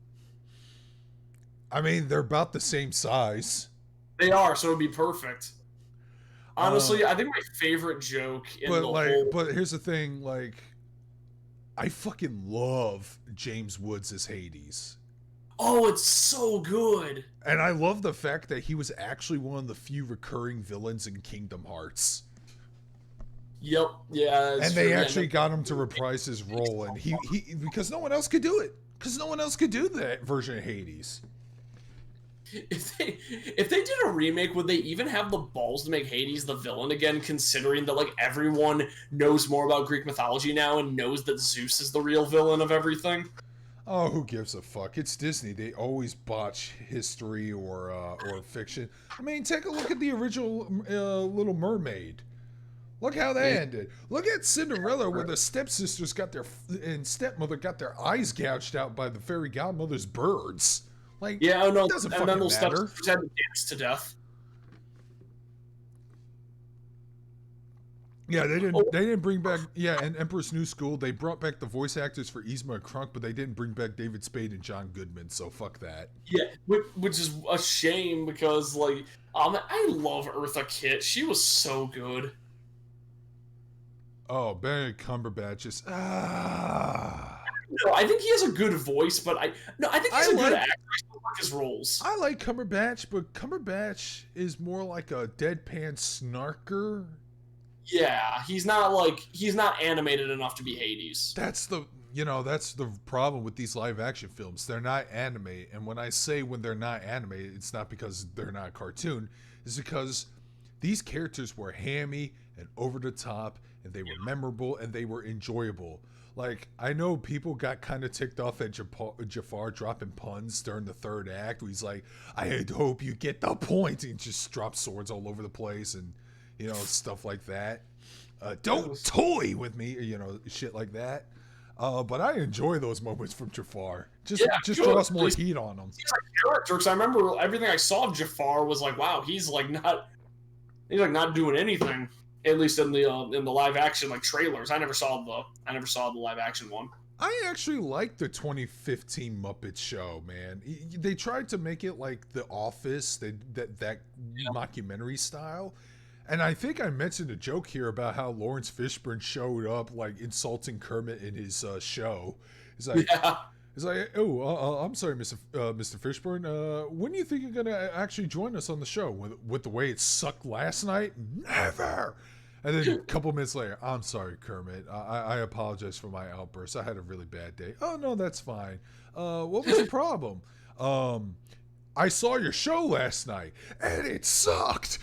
I mean, they're about the same size. They are, so it'd be perfect. Honestly, I think my favorite joke in the whole. But here's the thing, like, I fucking love James Woods as Hades. Oh, it's so good. And I love the fact that he was actually one of the few recurring villains in Kingdom Hearts. Yep. Yeah. And they actually got him to reprise his role, and he because no one else could do it. Because no one else could do that version of Hades. If they did a remake, would they even have the balls to make Hades the villain again, considering that like everyone knows more about Greek mythology now and knows that Zeus is the real villain of everything? Oh, who gives a fuck? It's Disney. They always botch history or fiction. I mean, take a look at the original Little Mermaid. Look how that ended. Look at Cinderella, where the stepsisters and stepmother got their eyes gouged out by the fairy godmother's birds. Like, yeah, oh no, it doesn't and fucking then those matter. stepsisters had to dance to death. Yeah, they didn't bring back. Yeah, in Emperor's New School, they brought back the voice actors for Yzma and Krunk, but they didn't bring back David Spade and John Goodman. So fuck that. Yeah, which is a shame because like I love Eartha Kitt. She was so good. Oh, Benedict Cumberbatch is No, I think he has a good voice, but I think he's a good actor. I still like his roles. I like Cumberbatch, but Cumberbatch is more like a deadpan snarker. Yeah, he's not animated enough to be Hades. That's the problem with these live action films. They're not anime, and when I say when they're not animated, it's not because they're not a cartoon. It's because these characters were hammy and over the top, and they were memorable and they were enjoyable. Like, I know people got kind of ticked off at Jafar dropping puns during the third act. Where he's like, "I hope you get the point," and just drops swords all over the place and stuff like that. Don't toy with me, shit like that. But I enjoy those moments from Jafar. Just draws more heat on them. He's a character, because I remember everything I saw of Jafar was like, wow, he's not doing anything. At least in the live action like trailers. I never saw the live action one. I actually like the 2015 Muppet Show, man. They tried to make it like The Office, that mockumentary style. And I think I mentioned a joke here about how Lawrence Fishburne showed up like insulting Kermit in his show. It's like, I'm sorry, Mr. Fishburne. When do you think you're gonna actually join us on the show? With the way it sucked last night, never. And then a couple minutes later, I'm sorry, Kermit. I apologize for my outburst. I had a really bad day. Oh no, that's fine. What was the problem? I saw your show last night, and it sucked.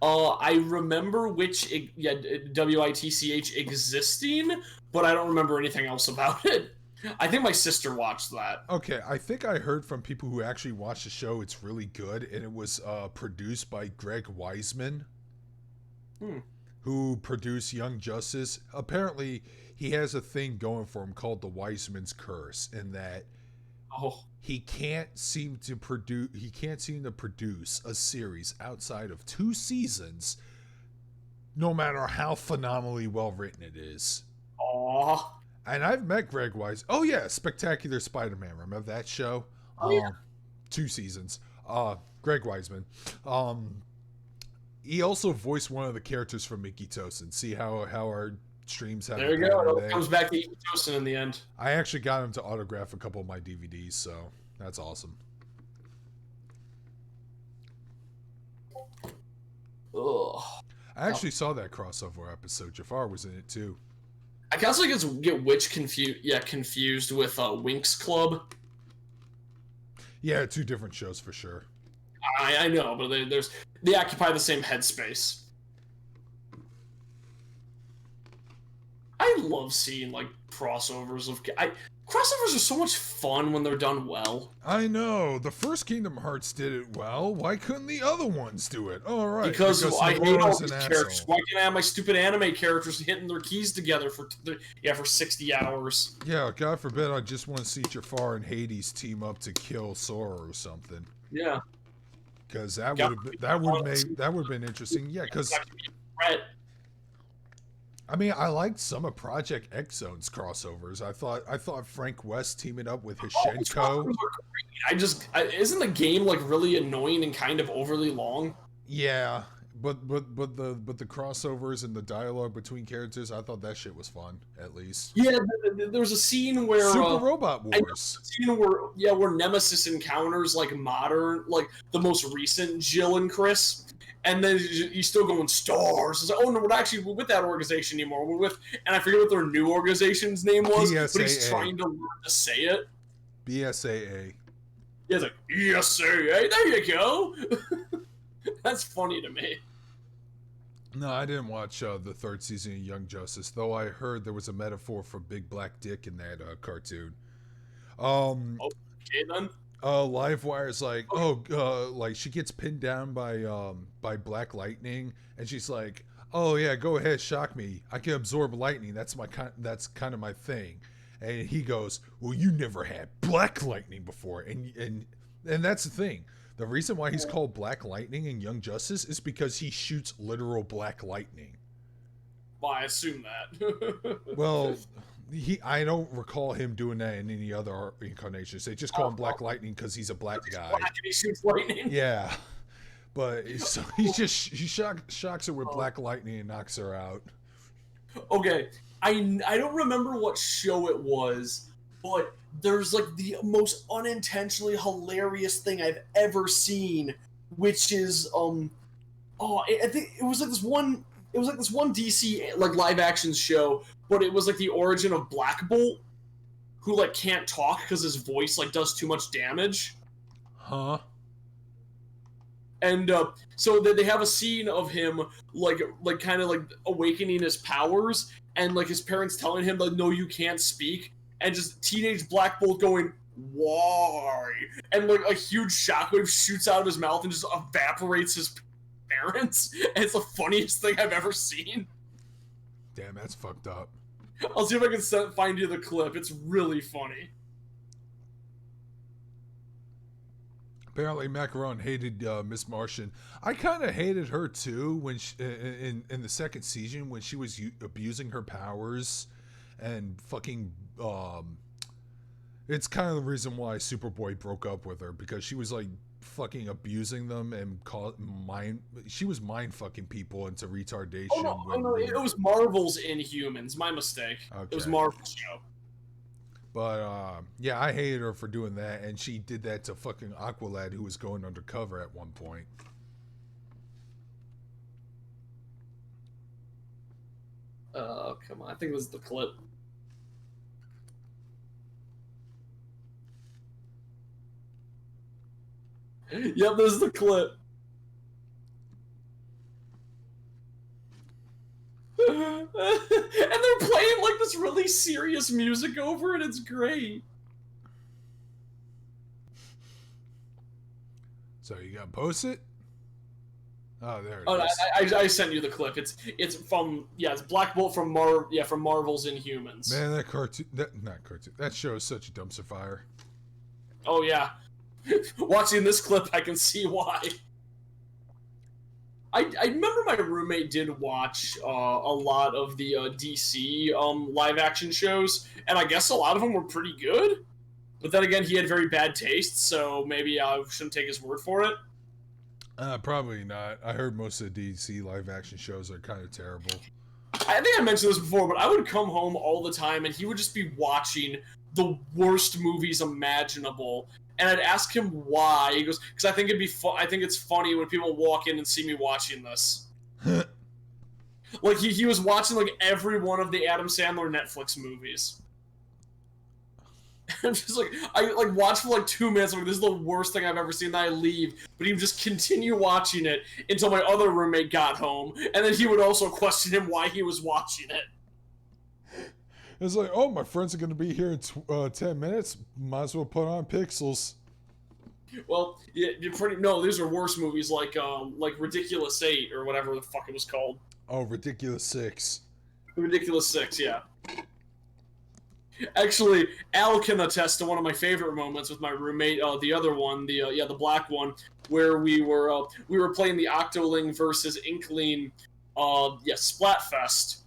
I remember which WITCH existing, but I don't remember anything else about it. I think my sister watched that. Okay, I think I heard from people who actually watched the show it's really good, and it was produced by Greg Weisman, who produced Young Justice. Apparently, he has a thing going for him called the Weisman's Curse, in that he can't seem to produce a series outside of 2 seasons, no matter how phenomenally well written it is. Aww. And I've met Greg Weiss. Oh yeah, Spectacular Spider-Man. Remember that show? 2 seasons. Greg Weisman. He also voiced one of the characters from Mickey Tosin. See how our streams have. There you go. It comes back to Mickey Tosin in the end. I actually got him to autograph a couple of my DVDs, so that's awesome. Ugh. I actually saw that crossover episode. Jafar was in it too. I can also get Witch confused with Winx Club. Yeah, 2 different shows for sure. I know, but they occupy the same headspace. I love seeing like crossovers of Crossovers are so much fun when they're done well. I know. The first Kingdom Hearts did it well. Why couldn't the other ones do it? All right. Because I hate all Laura's these an characters. asshole. Why can't I have my stupid anime characters hitting their keys together for 60 hours? Yeah, God forbid I just want to see Jafar and Hades team up to kill Sora or something. Yeah. Because that would have been interesting. Yeah, because I mean, I liked some of Project X Zone's crossovers. I thought Frank West teaming up with Hishenko. Isn't the game like really annoying and kind of overly long? Yeah, but the crossovers and the dialogue between characters, I thought that shit was fun. At least. Yeah, there's a scene where Super Robot Wars. Where Nemesis encounters like the most recent Jill and Chris. And then he's still going stars. It's like, oh no, we're not actually with that organization anymore. We're with, and I forget what their new organization's name was, BSAA. but he's trying to learn to say it. BSAA. Yeah, it's like BSAA. There you go. That's funny to me. No, I didn't watch the third season of Young Justice, though I heard there was a metaphor for Big Black Dick in that cartoon. Okay then. Livewire's like, like she gets pinned down by Black Lightning, and she's like, oh yeah, go ahead, shock me. I can absorb lightning. That's kind of my thing. And he goes, well, you never had Black Lightning before, and that's the thing. The reason why he's called Black Lightning in Young Justice is because he shoots literal black lightning. Well, I assume that. Well. I don't recall him doing that in any other incarnations. They just call him Black Lightning because he's a black guy. Black and he shoots lightning. Yeah, but so he shocks her with Black Lightning and knocks her out. Okay, I don't remember what show it was, but there's like the most unintentionally hilarious thing I've ever seen, which is I think it was like this one. It was like this one DC like live action show, but it was like the origin of Black Bolt, who like can't talk because his voice like does too much damage. Huh? And so they have a scene of him like kind of like awakening his powers, and like his parents telling him like, no, you can't speak, and just teenage Black Bolt going, why? And like a huge shockwave shoots out of his mouth and just evaporates his parents. And it's the funniest thing I've ever seen. Damn, that's fucked up. I'll see if I can find you the clip. It's really funny. Apparently, Macaron hated Miss Martian. I kind of hated her too when in the second season when she was abusing her powers and fucking. It's kind of the reason why Superboy broke up with her, because she was like fucking abusing them and she was mind fucking people into retardation. Oh no, it was Marvel's Inhumans. My mistake. Okay. It was Marvel's show. But yeah, I hated her for doing that, and she did that to fucking Aqualad, who was going undercover at one point. Come on. I think it was the clip. Yep, this is the clip. And they're playing like this really serious music over it. It's great. So you gotta post it? Oh, there it Oh, is. I sent you the clip. It's from it's Black Bolt from Marvel's Inhumans. Man, that cartoon, that show is such a dumpster fire. Oh yeah. Watching this clip, I can see why. I remember my roommate did watch a lot of the DC live action shows, and I guess a lot of them were pretty good. But then again, he had very bad taste, so maybe I shouldn't take his word for it. Probably not. I heard most of the DC live action shows are kind of terrible. I think I mentioned this before, but I would come home all the time, and he would just be watching the worst movies imaginable. And I'd ask him why. He goes, because I think it'd be I think it's funny when people walk in and see me watching this. Like he was watching like every one of the Adam Sandler Netflix movies. I'm just like, I like watch for like 2 minutes. I'm like, this is the worst thing I've ever seen. Then I leave, but he would just continue watching it until my other roommate got home, and then he would also question him why he was watching it. It's like, oh, my friends are going to be here in 10 minutes. Might as well put on Pixels. Well, yeah, no. These are worse movies like Ridiculous 8 or whatever the fuck it was called. Oh, Ridiculous 6. Ridiculous 6, yeah. Actually, Al can attest to one of my favorite moments with my roommate, the other one, the black one, where we were playing the Octoling versus Inkling, Splatfest.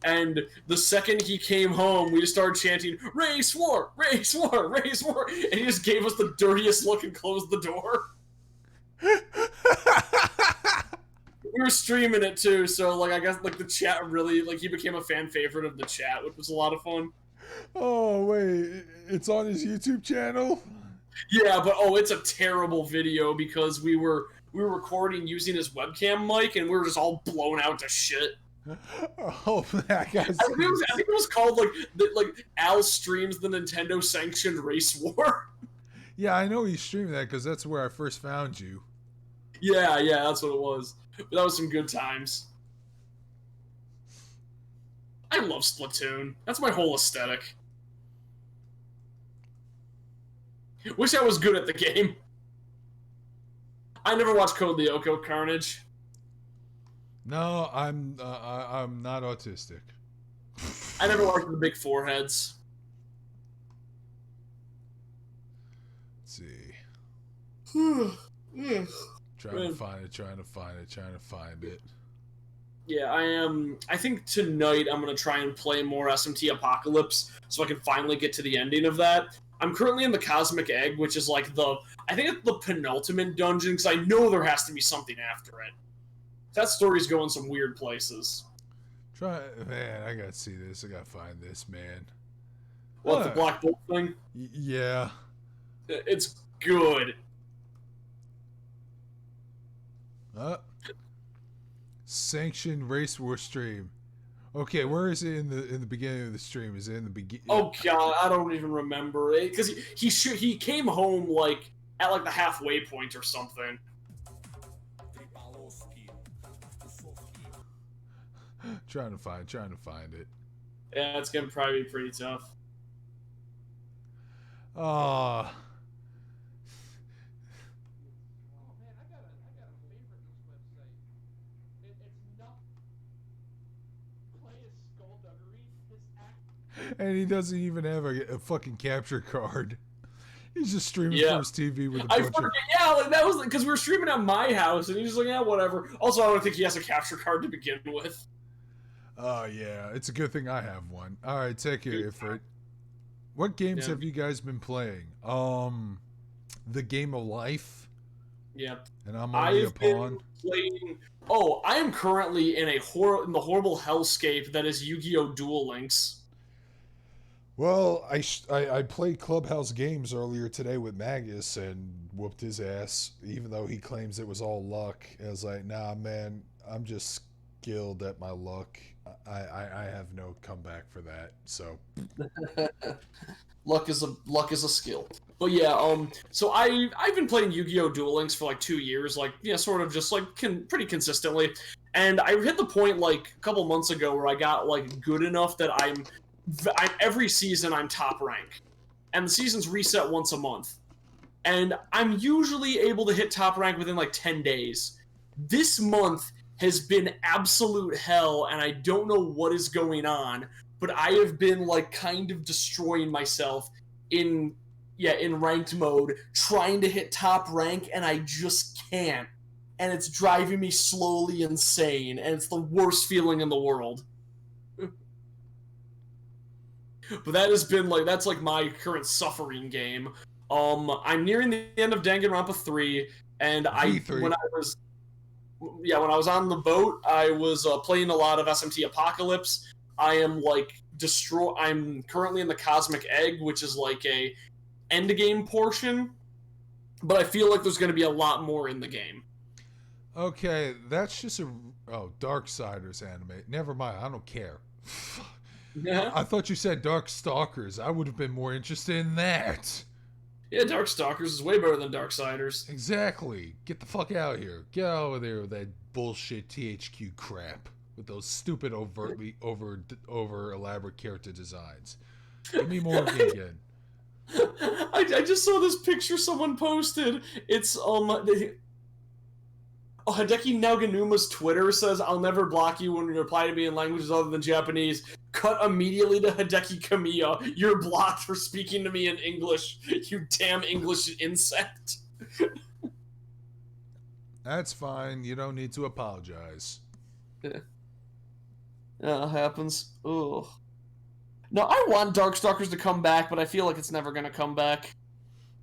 And the second he came home, we just started chanting, "Race War! Race War! Race War!" And he just gave us the dirtiest look and closed the door. We were streaming it too, so like I guess like the chat really like he became a fan favorite of the chat, which was a lot of fun. Oh, wait. It's on his YouTube channel? Yeah, but it's a terrible video because we were recording using his webcam mic and we were just all blown out to shit. Oh, that guy's... I think it was called like Al streams the Nintendo sanctioned race war. Yeah, I know he streamed that because that's where I first found you. Yeah, that's what it was. But that was some good times. I love Splatoon. That's my whole aesthetic. Wish I was good at the game. I never watched Code Lyoko Carnage. No, I'm not autistic. I never watched the big foreheads. Let's see. Yeah, Trying to find it. I am. I think tonight I'm going to try and play more SMT Apocalypse so I can finally get to the ending of that. I'm currently in the Cosmic Egg, which is like I think it's the penultimate dungeon, because I know there has to be something after it. That story's going some weird places. Man, I gotta see this. I gotta find this, man. What, the Black Bolt thing? Yeah. It's good. Sanctioned race war stream. Okay, where is it in the beginning of the stream? Is it in the beginning? Oh god, I don't even remember it because he came home like at like the halfway point or something. Trying to find it. Yeah, it's gonna probably be pretty tough. Ah. And he doesn't even have a fucking capture card. He's just streaming from his TV with a bunch of... Yeah, like that was because we were streaming at my house, and he's just like, yeah, whatever. Also, I don't think he has a capture card to begin with. Oh, yeah. It's a good thing I have one. All right, take it, Ifrit. What games have you guys been playing? The Game of Life? Yeah. And I'm only a pawn. Playing... Oh, I am currently in the horrible hellscape that is Yu-Gi-Oh! Duel Links. Well, I played Clubhouse Games earlier today with Magus and whooped his ass, even though he claims it was all luck. I was like, nah, man, I'm just skilled at my luck. I have no comeback for that. So luck is a skill. But yeah, so I've been playing Yu-Gi-Oh! Duel Links for like 2 years, like sort of just like pretty consistently. And I hit the point like a couple months ago where I got like good enough that I'm every season I'm top rank, and the seasons reset once a month, and I'm usually able to hit top rank within like 10 days. This month has been absolute hell, and I don't know what is going on, but I have been like kind of destroying myself in ranked mode, trying to hit top rank, and I just can't, and it's driving me slowly insane, and it's the worst feeling in the world. But that has been like that's like my current suffering game. I'm nearing the end of Danganronpa 3, and when I was on the boat, I was playing a lot of SMT Apocalypse. I am like I'm currently in the Cosmic Egg, which is like a end game portion, but I feel like there's going to be a lot more in the game. Okay, that's just Darksiders anime. Never mind, I don't care. Yeah. I thought you said Darkstalkers. I would have been more interested in that. Yeah, Darkstalkers is way better than Darksiders. Exactly. Get the fuck out of here. Get out of there with that bullshit THQ crap. with those stupid overtly over elaborate character designs. Give me more Gigan. I just saw this picture someone posted. It's Hideki Naganuma's Twitter says, "I'll never block you when you reply to me in languages other than Japanese." Cut immediately to Hideki Kamiya. You're blocked for speaking to me in English. You damn English insect. That's fine. You don't need to apologize. Yeah, it happens. Ugh. No, I want Darkstalkers to come back, but I feel like it's never gonna come back.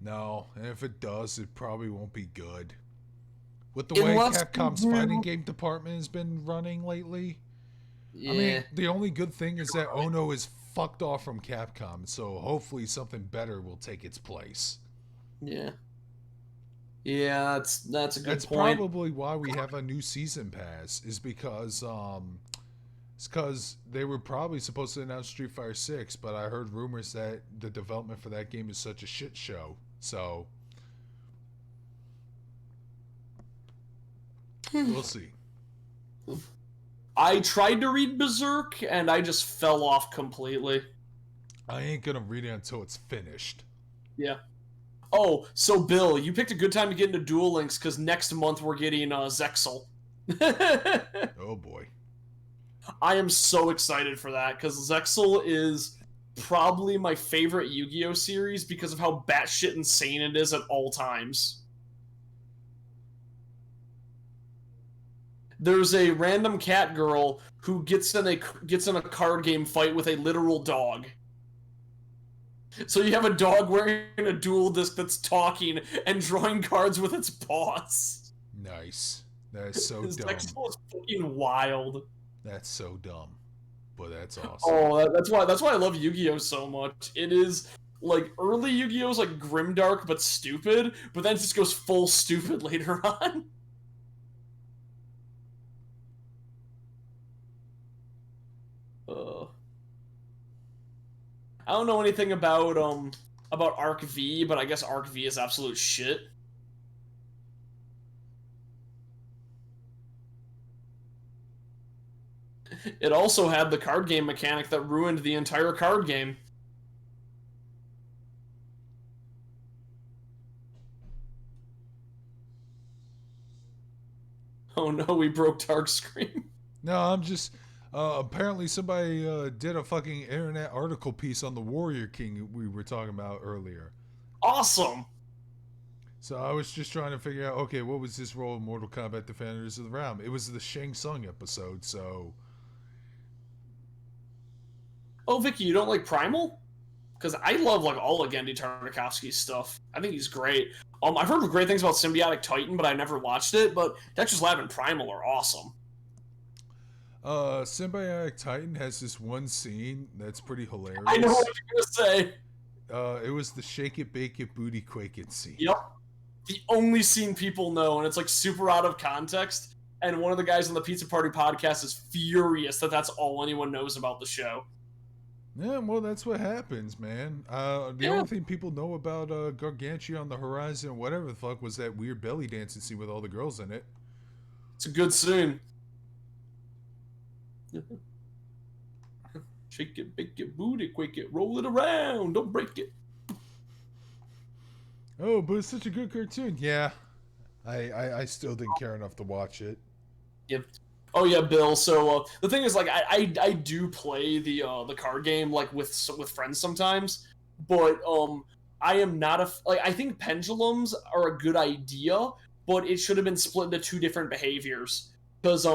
No, and if it does, it probably won't be good. With the way Unless Capcom's you- fighting game department has been running lately. Yeah. I mean, the only good thing is that Ono is fucked off from Capcom, so hopefully something better will take its place. Yeah. Yeah, that's a good That's point. probably why we have a new season pass, is because it's because they were probably supposed to announce Street Fighter 6, but I heard rumors that the development for that game is such a shit show. So we'll see. I tried to read Berserk and I just fell off completely. I ain't gonna read it until it's finished. Yeah. Oh, so Bill, you picked a good time to get into Duel Links because next month we're getting Zexal. Oh boy. I am so excited for that because Zexal is probably my favorite Yu-Gi-Oh series because of how batshit insane it is at all times. There's a random cat girl who gets in a card game fight with a literal dog. So you have a dog wearing a dual disc that's talking and drawing cards with its paws. Nice. That is so This dumb. Zexal is fucking wild. That's so dumb. But that's awesome. Oh, that's why I love Yu-Gi-Oh so much. It is like early Yu-Gi-Oh is like grimdark but stupid, but then it just goes full stupid later on. I don't know anything about Arc V, but I guess Arc V is absolute shit. It also had the card game mechanic that ruined the entire card game. Oh no, we broke Darkscream. No, I'm just... apparently somebody did a fucking internet article piece on the Warrior King we were talking about earlier. Awesome! So I was just trying to figure out, okay, what was this role in Mortal Kombat Defenders of the Realm? It was the Shang Tsung episode, so... Oh, Vicky, you don't like Primal? Because I love like all of Gendy Tartakovsky's stuff. I think he's great. I've heard great things about Symbiotic Titan, but I never watched it. But Dexter's Lab and Primal are awesome. Symbiotic Titan has this one scene that's pretty hilarious. I know what you're gonna say. It was the Shake It, Bake It, Booty Quake It scene. Yep. The only scene people know, and it's like super out of context. And one of the guys on the Pizza Party podcast is furious that that's all anyone knows about the show. Yeah, well, that's what happens, man. The only thing people know about Gargantua on the Horizon, whatever the fuck, was that weird belly dancing scene with all the girls in it. It's a good scene. Shake it, bake it, booty, quake it, roll it around, don't break it. Oh, but it's such a good cartoon. Yeah, I still didn't care enough to watch it. Yep. Oh yeah, Bill. So the thing is, like, I do play the card game like with friends sometimes, but I am not I think pendulums are a good idea, but it should have been split into two different behaviors because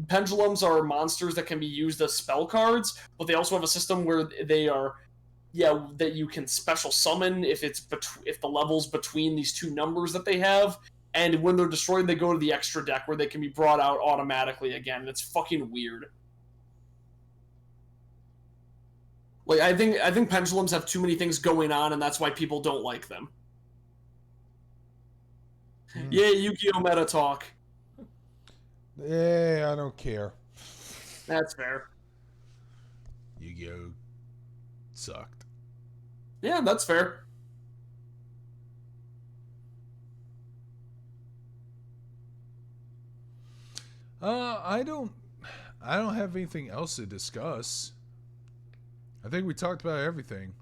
pendulums are monsters that can be used as spell cards, but they also have a system where they are that you can special summon if if the levels between these two numbers that they have. And when they're destroyed, they go to the extra deck where they can be brought out automatically again. And it's fucking weird. Like I think pendulums have too many things going on, and that's why people don't like them. Yeah, Yu-Gi-Oh! Meta talk. Yeah, I don't care. That's fair. Yu-Gi-Oh! Sucked. Yeah, that's fair. I don't have anything else to discuss. I think we talked about everything.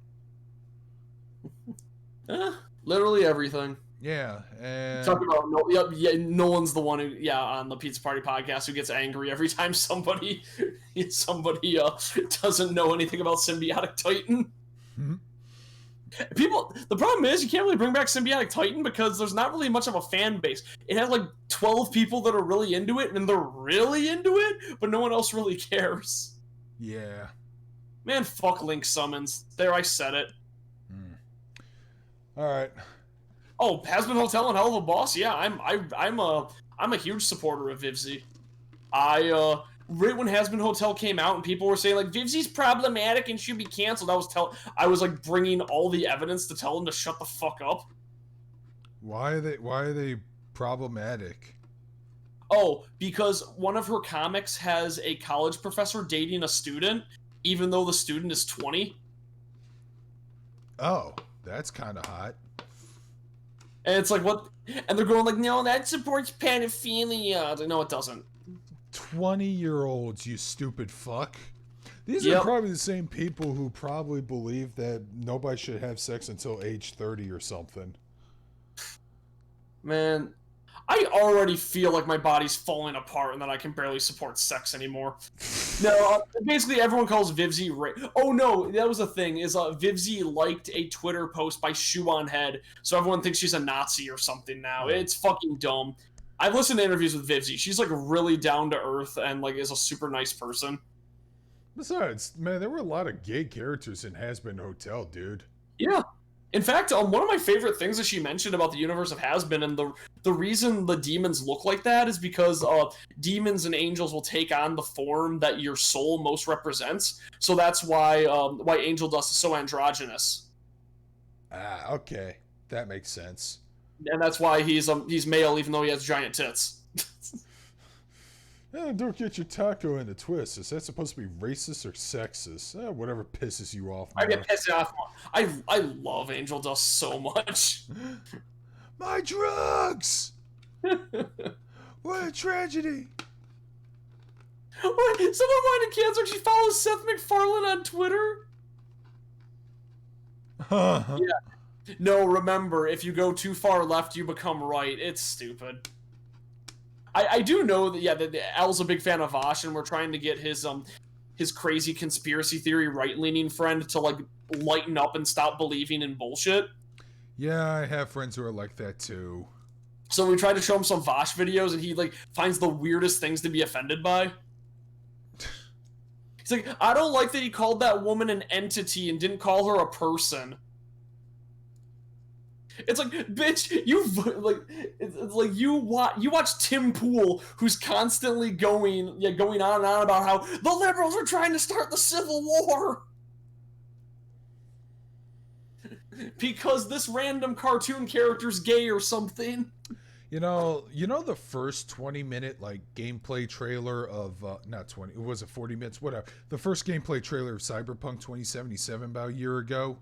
Literally everything. Yeah, and Talk about Nolan's the one who, on the Pizza Party podcast, who gets angry every time somebody doesn't know anything about Symbiotic Titan. Mhm. The problem is you can't really bring back Symbiotic Titan because there's not really much of a fan base. It has like 12 people that are really into it, and they're really into it, but no one else really cares. Yeah. Man, fuck Link summons. There, I said it. All right. Oh, Has Been Hotel and Hell of a Boss. Yeah, I'm a huge supporter of Vivzy. Right when Has Been Hotel came out and people were saying like Vivzy's problematic and should be canceled, I was like bringing all the evidence to tell them to shut the fuck up. Why are they problematic? Oh, because one of her comics has a college professor dating a student, even though the student is 20. Oh, that's kind of hot. And it's like, what? And they're going like, no, that supports pedophilia. No, it doesn't. 20-year-olds, you stupid fuck. These are probably the same people who probably believe that nobody should have sex until age 30 or something. Man, I already feel like my body's falling apart and that I can barely support sex anymore. No, basically everyone calls Vivzy oh no, that was the thing, is Vivzy liked a Twitter post by Shoe on Head, so everyone thinks she's a Nazi or something now. It's fucking dumb. I've listened to interviews with Vivzy. She's like really down to earth and like is a super nice person. Besides, man, there were a lot of gay characters in Has Been Hotel, dude. Yeah. In fact, one of my favorite things that she mentioned about the universe of Has Been, and the reason the demons look like that is because demons and angels will take on the form that your soul most represents. So that's why Angel Dust is so androgynous. Ah, okay. That makes sense. And that's why he's male even though he has giant tits. Don't get your taco in the twist. Is that supposed to be racist or sexist? Whatever pisses you off. I get pissed off. I love Angel Dust so much. My drugs! What a tragedy! What? Someone wanted to cancel. She follows Seth MacFarlane on Twitter. Yeah. No, remember, if you go too far left, you become right. It's stupid. I do know that, that Al's a big fan of Vosh, and we're trying to get his crazy conspiracy theory right-leaning friend to, like, lighten up and stop believing in bullshit. Yeah, I have friends who are like that, too. So we tried to show him some Vosh videos, and he, like, finds the weirdest things to be offended by. He's like, I don't like that he called that woman an entity and didn't call her a person. It's like, bitch, it's like you watch Tim Pool, who's constantly going on and on about how the liberals are trying to start the Civil War because this random cartoon character's gay or something. You know the first 20-minute like gameplay trailer of not 20, it was 40 minutes, whatever. The first gameplay trailer of Cyberpunk 2077 about a year ago.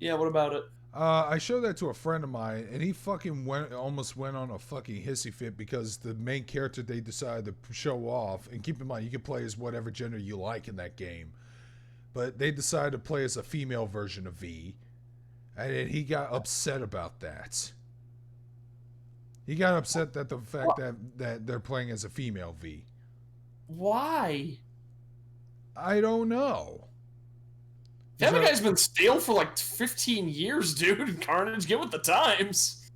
Yeah, what about it? I showed that to a friend of mine, and he fucking almost went on a fucking hissy fit because the main character they decided to show off, and keep in mind, you can play as whatever gender you like in that game, but they decided to play as a female version of V, and he got upset about that. He got upset that the fact that they're playing as a female V. Why? I don't know. Family Guy's been stale for like 15 years, dude. Carnage, get with the times.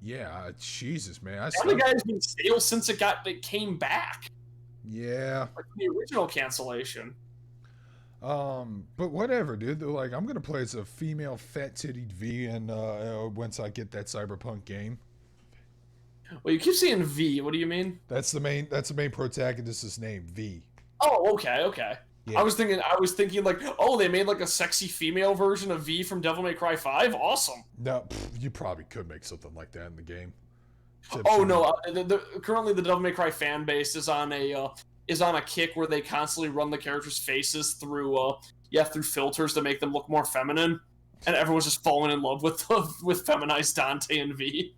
Yeah, Jesus, man. Family Guy's been stale since it came back. Yeah. Like the original cancellation. But whatever, dude. They're like, I'm gonna play as a female fat-titted V, and once I get that Cyberpunk game. Well, you keep saying V. What do you mean? That's the main protagonist's name, V. Oh, okay. Yeah. I was thinking like, oh, they made like a sexy female version of V from Devil May Cry 5. Awesome. No, you probably could make something like that in the game. No, currently the Devil May Cry fan base is on a kick where they constantly run the characters' faces through filters to make them look more feminine, and everyone's just falling in love with feminized Dante and V.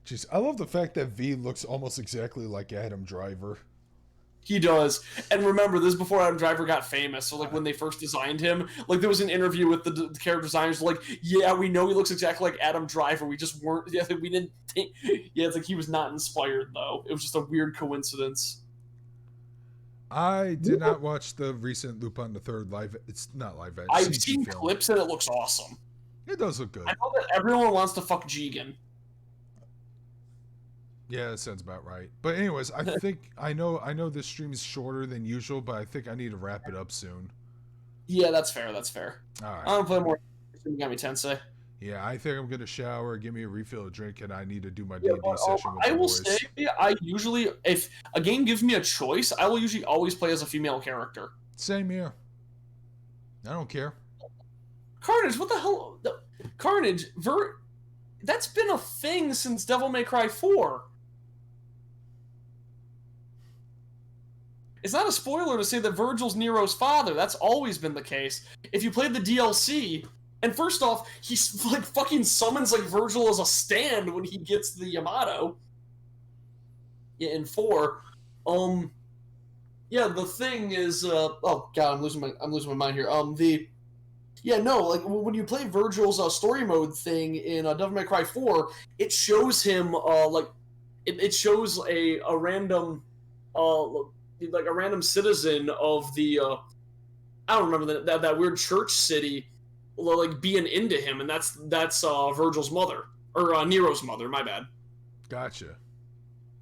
Jeez, I love the fact that V looks almost exactly like Adam Driver. He does. And remember, this is before Adam Driver got famous. So, like, when they first designed him, like, there was an interview with the character designers, like, yeah, we know he looks exactly like Adam Driver. We just weren't, yeah, we didn't think, yeah, it's like he was not inspired, though. It was just a weird coincidence. I did not watch the recent Lupin the Third live. It's not live action. I've CG seen film. clips and it looks awesome. It does look good. I know that everyone wants to fuck Jigen. Yeah, that sounds about right. But anyways, I think I know this stream is shorter than usual, but I think I need to wrap it up soon. Yeah, that's fair. That's fair. All right. I want to play more Megami Tensei. Yeah, I think I'm gonna shower, give me a refill of drink, and I need to do my Yeah, D&D but, session with I the will boys. say, I usually, if a game gives me a choice, I will usually always play as a female character. Same here. I don't care. Carnage, what the hell? Carnage, that's been a thing since Devil May Cry 4. It's not a spoiler to say that Virgil's Nero's father. That's always been the case. If you played the DLC, and first off, he's like fucking summons like Virgil as a stand when he gets the Yamato. Yeah, in 4. Yeah, the thing is, oh god, I'm losing my mind here. Like when you play Virgil's story mode thing in Devil May Cry 4, it shows him it shows a random like a random citizen of the I don't remember that weird church city like being into him, and that's Virgil's mother or Nero's mother. My bad. Gotcha.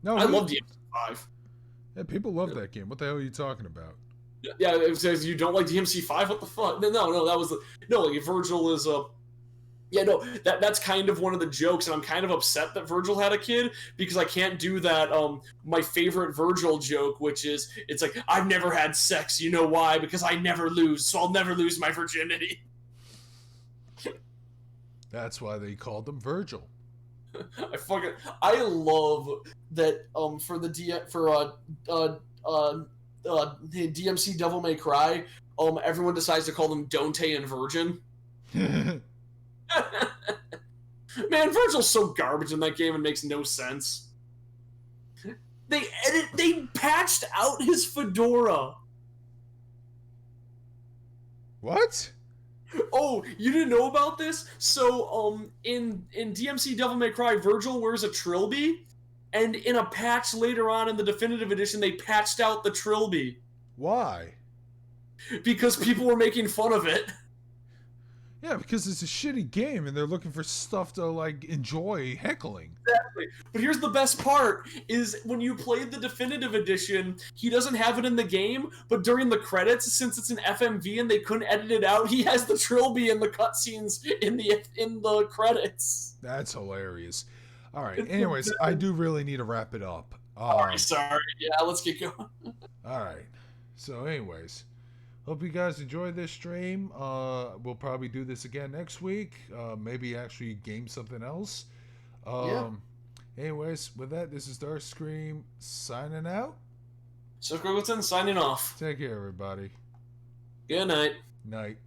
No, I love DMC5. Yeah, people love that game. What the hell are you talking about? Yeah, it says you don't like DMC5. What the fuck? No, that was like Virgil is yeah, no, that's kind of one of the jokes, and I'm kind of upset that Virgil had a kid, because I can't do that, my favorite Virgil joke, which is, it's like, I've never had sex, you know why? Because I never lose, so I'll never lose my virginity. That's why they called him Virgil. I love that, for the DMC Devil May Cry, everyone decides to call them Dante and Virgin. Man, Virgil's so garbage in that game, it makes no sense. They patched out his fedora. What? Oh, you didn't know about this? So, in DMC Devil May Cry, Virgil wears a trilby, and in a patch later on in the definitive edition, they patched out the trilby. Why? Because people were making fun of it. Yeah, because it's a shitty game and they're looking for stuff to, like, enjoy heckling. Exactly. But here's the best part, is when you played the definitive edition, he doesn't have it in the game, but during the credits, since it's an FMV and they couldn't edit it out, he has the trilby in the cutscenes in the credits. That's hilarious. All right, anyways, I do really need to wrap it up. Sorry. Yeah, let's get going. All right. So, anyways, hope you guys enjoyed this stream. We'll probably do this again next week. Maybe actually game something else. Anyways, with that, this is Dark Scream signing out. So Griggleton signing off. Take care, everybody. Good night. Night.